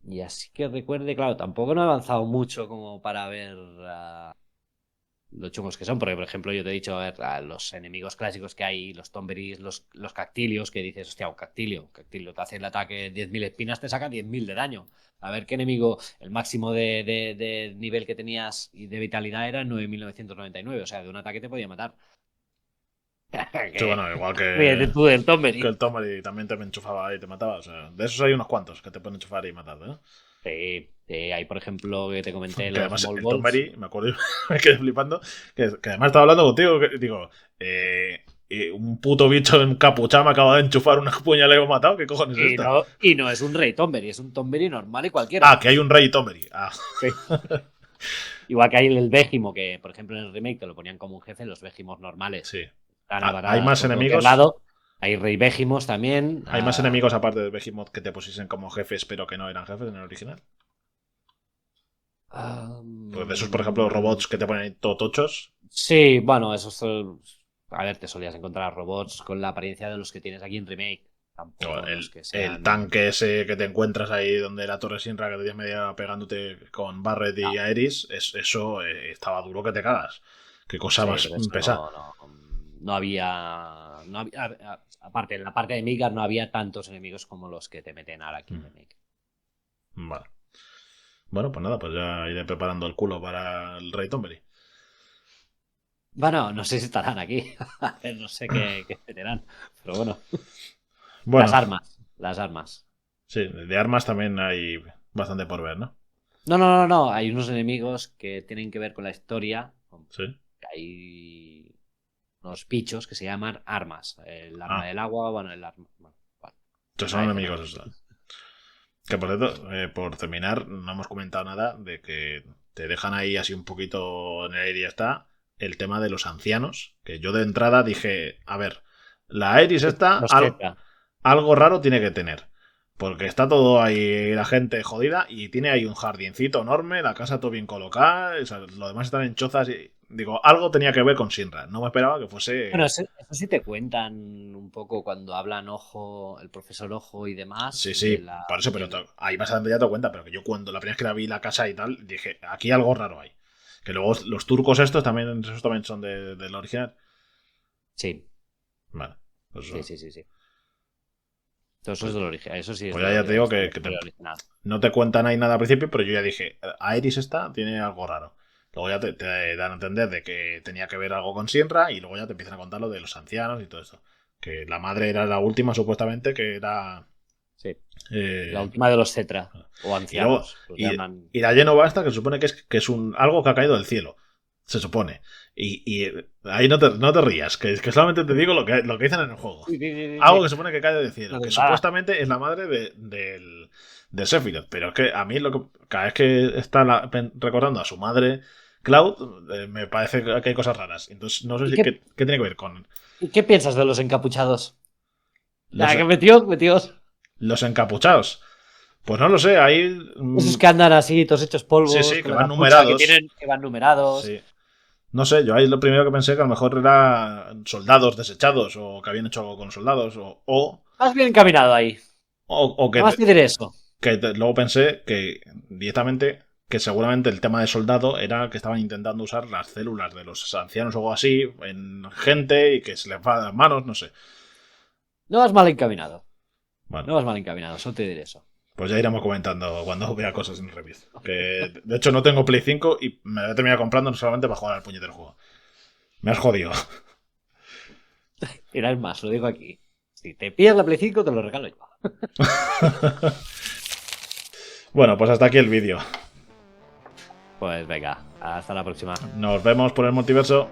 Y así que recuerde, claro, tampoco no he avanzado mucho como para ver lo chungos que son. Porque, por ejemplo, yo te he dicho, a ver, los enemigos clásicos que hay, los Tomberis, los Cactilios, que dices, hostia, un Cactilio te hace el ataque 10.000 espinas, te saca 10.000 de daño. A ver qué enemigo, el máximo de nivel que tenías y de vitalidad era 9.999. O sea, de un ataque te podía matar. Sí, bueno, igual Ríete tú del que Tomberi. el Tommy también te enchufaba y te mataba. O sea, de esos hay unos cuantos que te pueden enchufar y matar, ¿eh? Sí, sí, hay, por ejemplo, que te comenté Que los además Small el Balls. Tommy, me acuerdo, me quedé flipando, que además estaba hablando contigo, que, digo, un puto bicho encapuchado me acaba de enchufar una puñalada y me ha matado, ¿qué cojones es esto? Y no es un rey Tomberi, es un Tomberi normal y Ah, cualquiera. que hay un rey Tommy. Ah, Sí. Igual que hay el Végimo, que por ejemplo en el remake te lo ponían como un jefe, los Végimos normales sí. están a Hay patadas más por cualquier enemigos. lado. Hay Rey Végimos también. Hay más enemigos aparte de Behemoth que te pusiesen como jefes, pero que no eran jefes en el original. Pues de esos, por ejemplo, robots que te ponen ahí todo tochos. sí, bueno, a ver, te solías encontrar robots con la apariencia de los que tienes aquí en remake. O Tampoco no es que el sean. tanque ese que te encuentras ahí donde la Torre Sinra que te tienes media pegándote con Barret y No, Aeris, eso estaba duro que te cagas. Qué cosa sí, más pero eso pesada. no había. No había aparte, en la parte de Midgard no había tantos enemigos como los que te meten ahora aquí en remake. Vale. Bueno, pues nada, pues ya iré preparando el culo para el Rey Tombery. Bueno, no sé si estarán aquí. No sé qué meterán. Pero bueno. Las Bueno, armas. Las armas. sí, de armas también hay bastante por ver, ¿no? No. Hay unos enemigos que tienen que ver con la historia. Sí. Hay unos bichos que se llaman armas. El arma Ah, del agua, bueno, el arma. Bueno, estos son una decena de enemigos esos. enemigos. Que por cierto, por terminar, no hemos comentado nada de que te dejan ahí así un poquito en el aire y ya está. El tema de los ancianos, que yo de entrada dije, a ver, la Iris está, Los Z. algo raro tiene que tener. Porque está todo ahí, la gente jodida, y tiene ahí un jardincito enorme, la casa todo bien colocada, o sea, lo demás están en chozas y digo, algo tenía que ver con Sinra. No me esperaba que Bueno, fuese. eso sí te cuentan un poco cuando hablan Ojo, el profesor Ojo y demás Sí, de sí, la. por eso, pero ahí más adelante ya te cuenta, pero que yo cuando la primera vez que la vi la casa y tal, dije, aquí algo raro hay. Que luego los turcos estos también, esos también son del original. Sí, Vale, pues, sí. Todo eso es pues, del original. Eso sí es pues ya te de la digo historia que del original. no te cuentan ahí nada al principio, pero yo ya dije, Aeris esta tiene algo raro. Luego ya te dan a entender de que tenía que ver algo con Sinra y luego ya te empiezan a contar lo de los ancianos y todo esto. Que la madre era la última, supuestamente, que era. Sí. La eh, última de los Cetra. O y luego. ancianos. Los Y, llaman. y la Genova esta, que se supone que es algo que ha caído del cielo. Se supone. Y ahí no te rías, que solamente te digo lo que dicen en el juego. Algo que se supone que cae del cielo, Una que temporada. supuestamente es la madre del Sephiroth. Pero es que a mí cada vez que está recordando a su madre, Cloud, me parece que hay cosas raras. Entonces no sé ¿Y si qué tiene que ver con y qué piensas de los encapuchados? los, Que metidos. los encapuchados. Pues no lo sé, ahí. Esos que andan así, todos hechos Sí, polvos, sí, que con la van capucha, numerados. que van numerados. Sí. No sé, yo ahí lo primero que pensé que a lo mejor era soldados desechados o que habían hecho algo con soldados Vas bien encaminado ahí. o Nada más te diré eso. luego pensé que directamente que seguramente el tema de soldado era que estaban intentando usar las células de los ancianos o algo así en gente y que se les va de las manos, no sé. No vas mal encaminado. Bueno, No vas mal encaminado, solo te diré eso. pues ya iremos comentando cuando vea cosas en review. Que de hecho no tengo Play 5 y me voy a terminar comprando no solamente para jugar al puñetero juego. Me has jodido. Mira, es más, lo digo aquí. Si te pillas la Play 5, te lo regalo yo. Bueno, pues hasta aquí el vídeo. Pues venga, hasta la próxima. Nos vemos por el multiverso.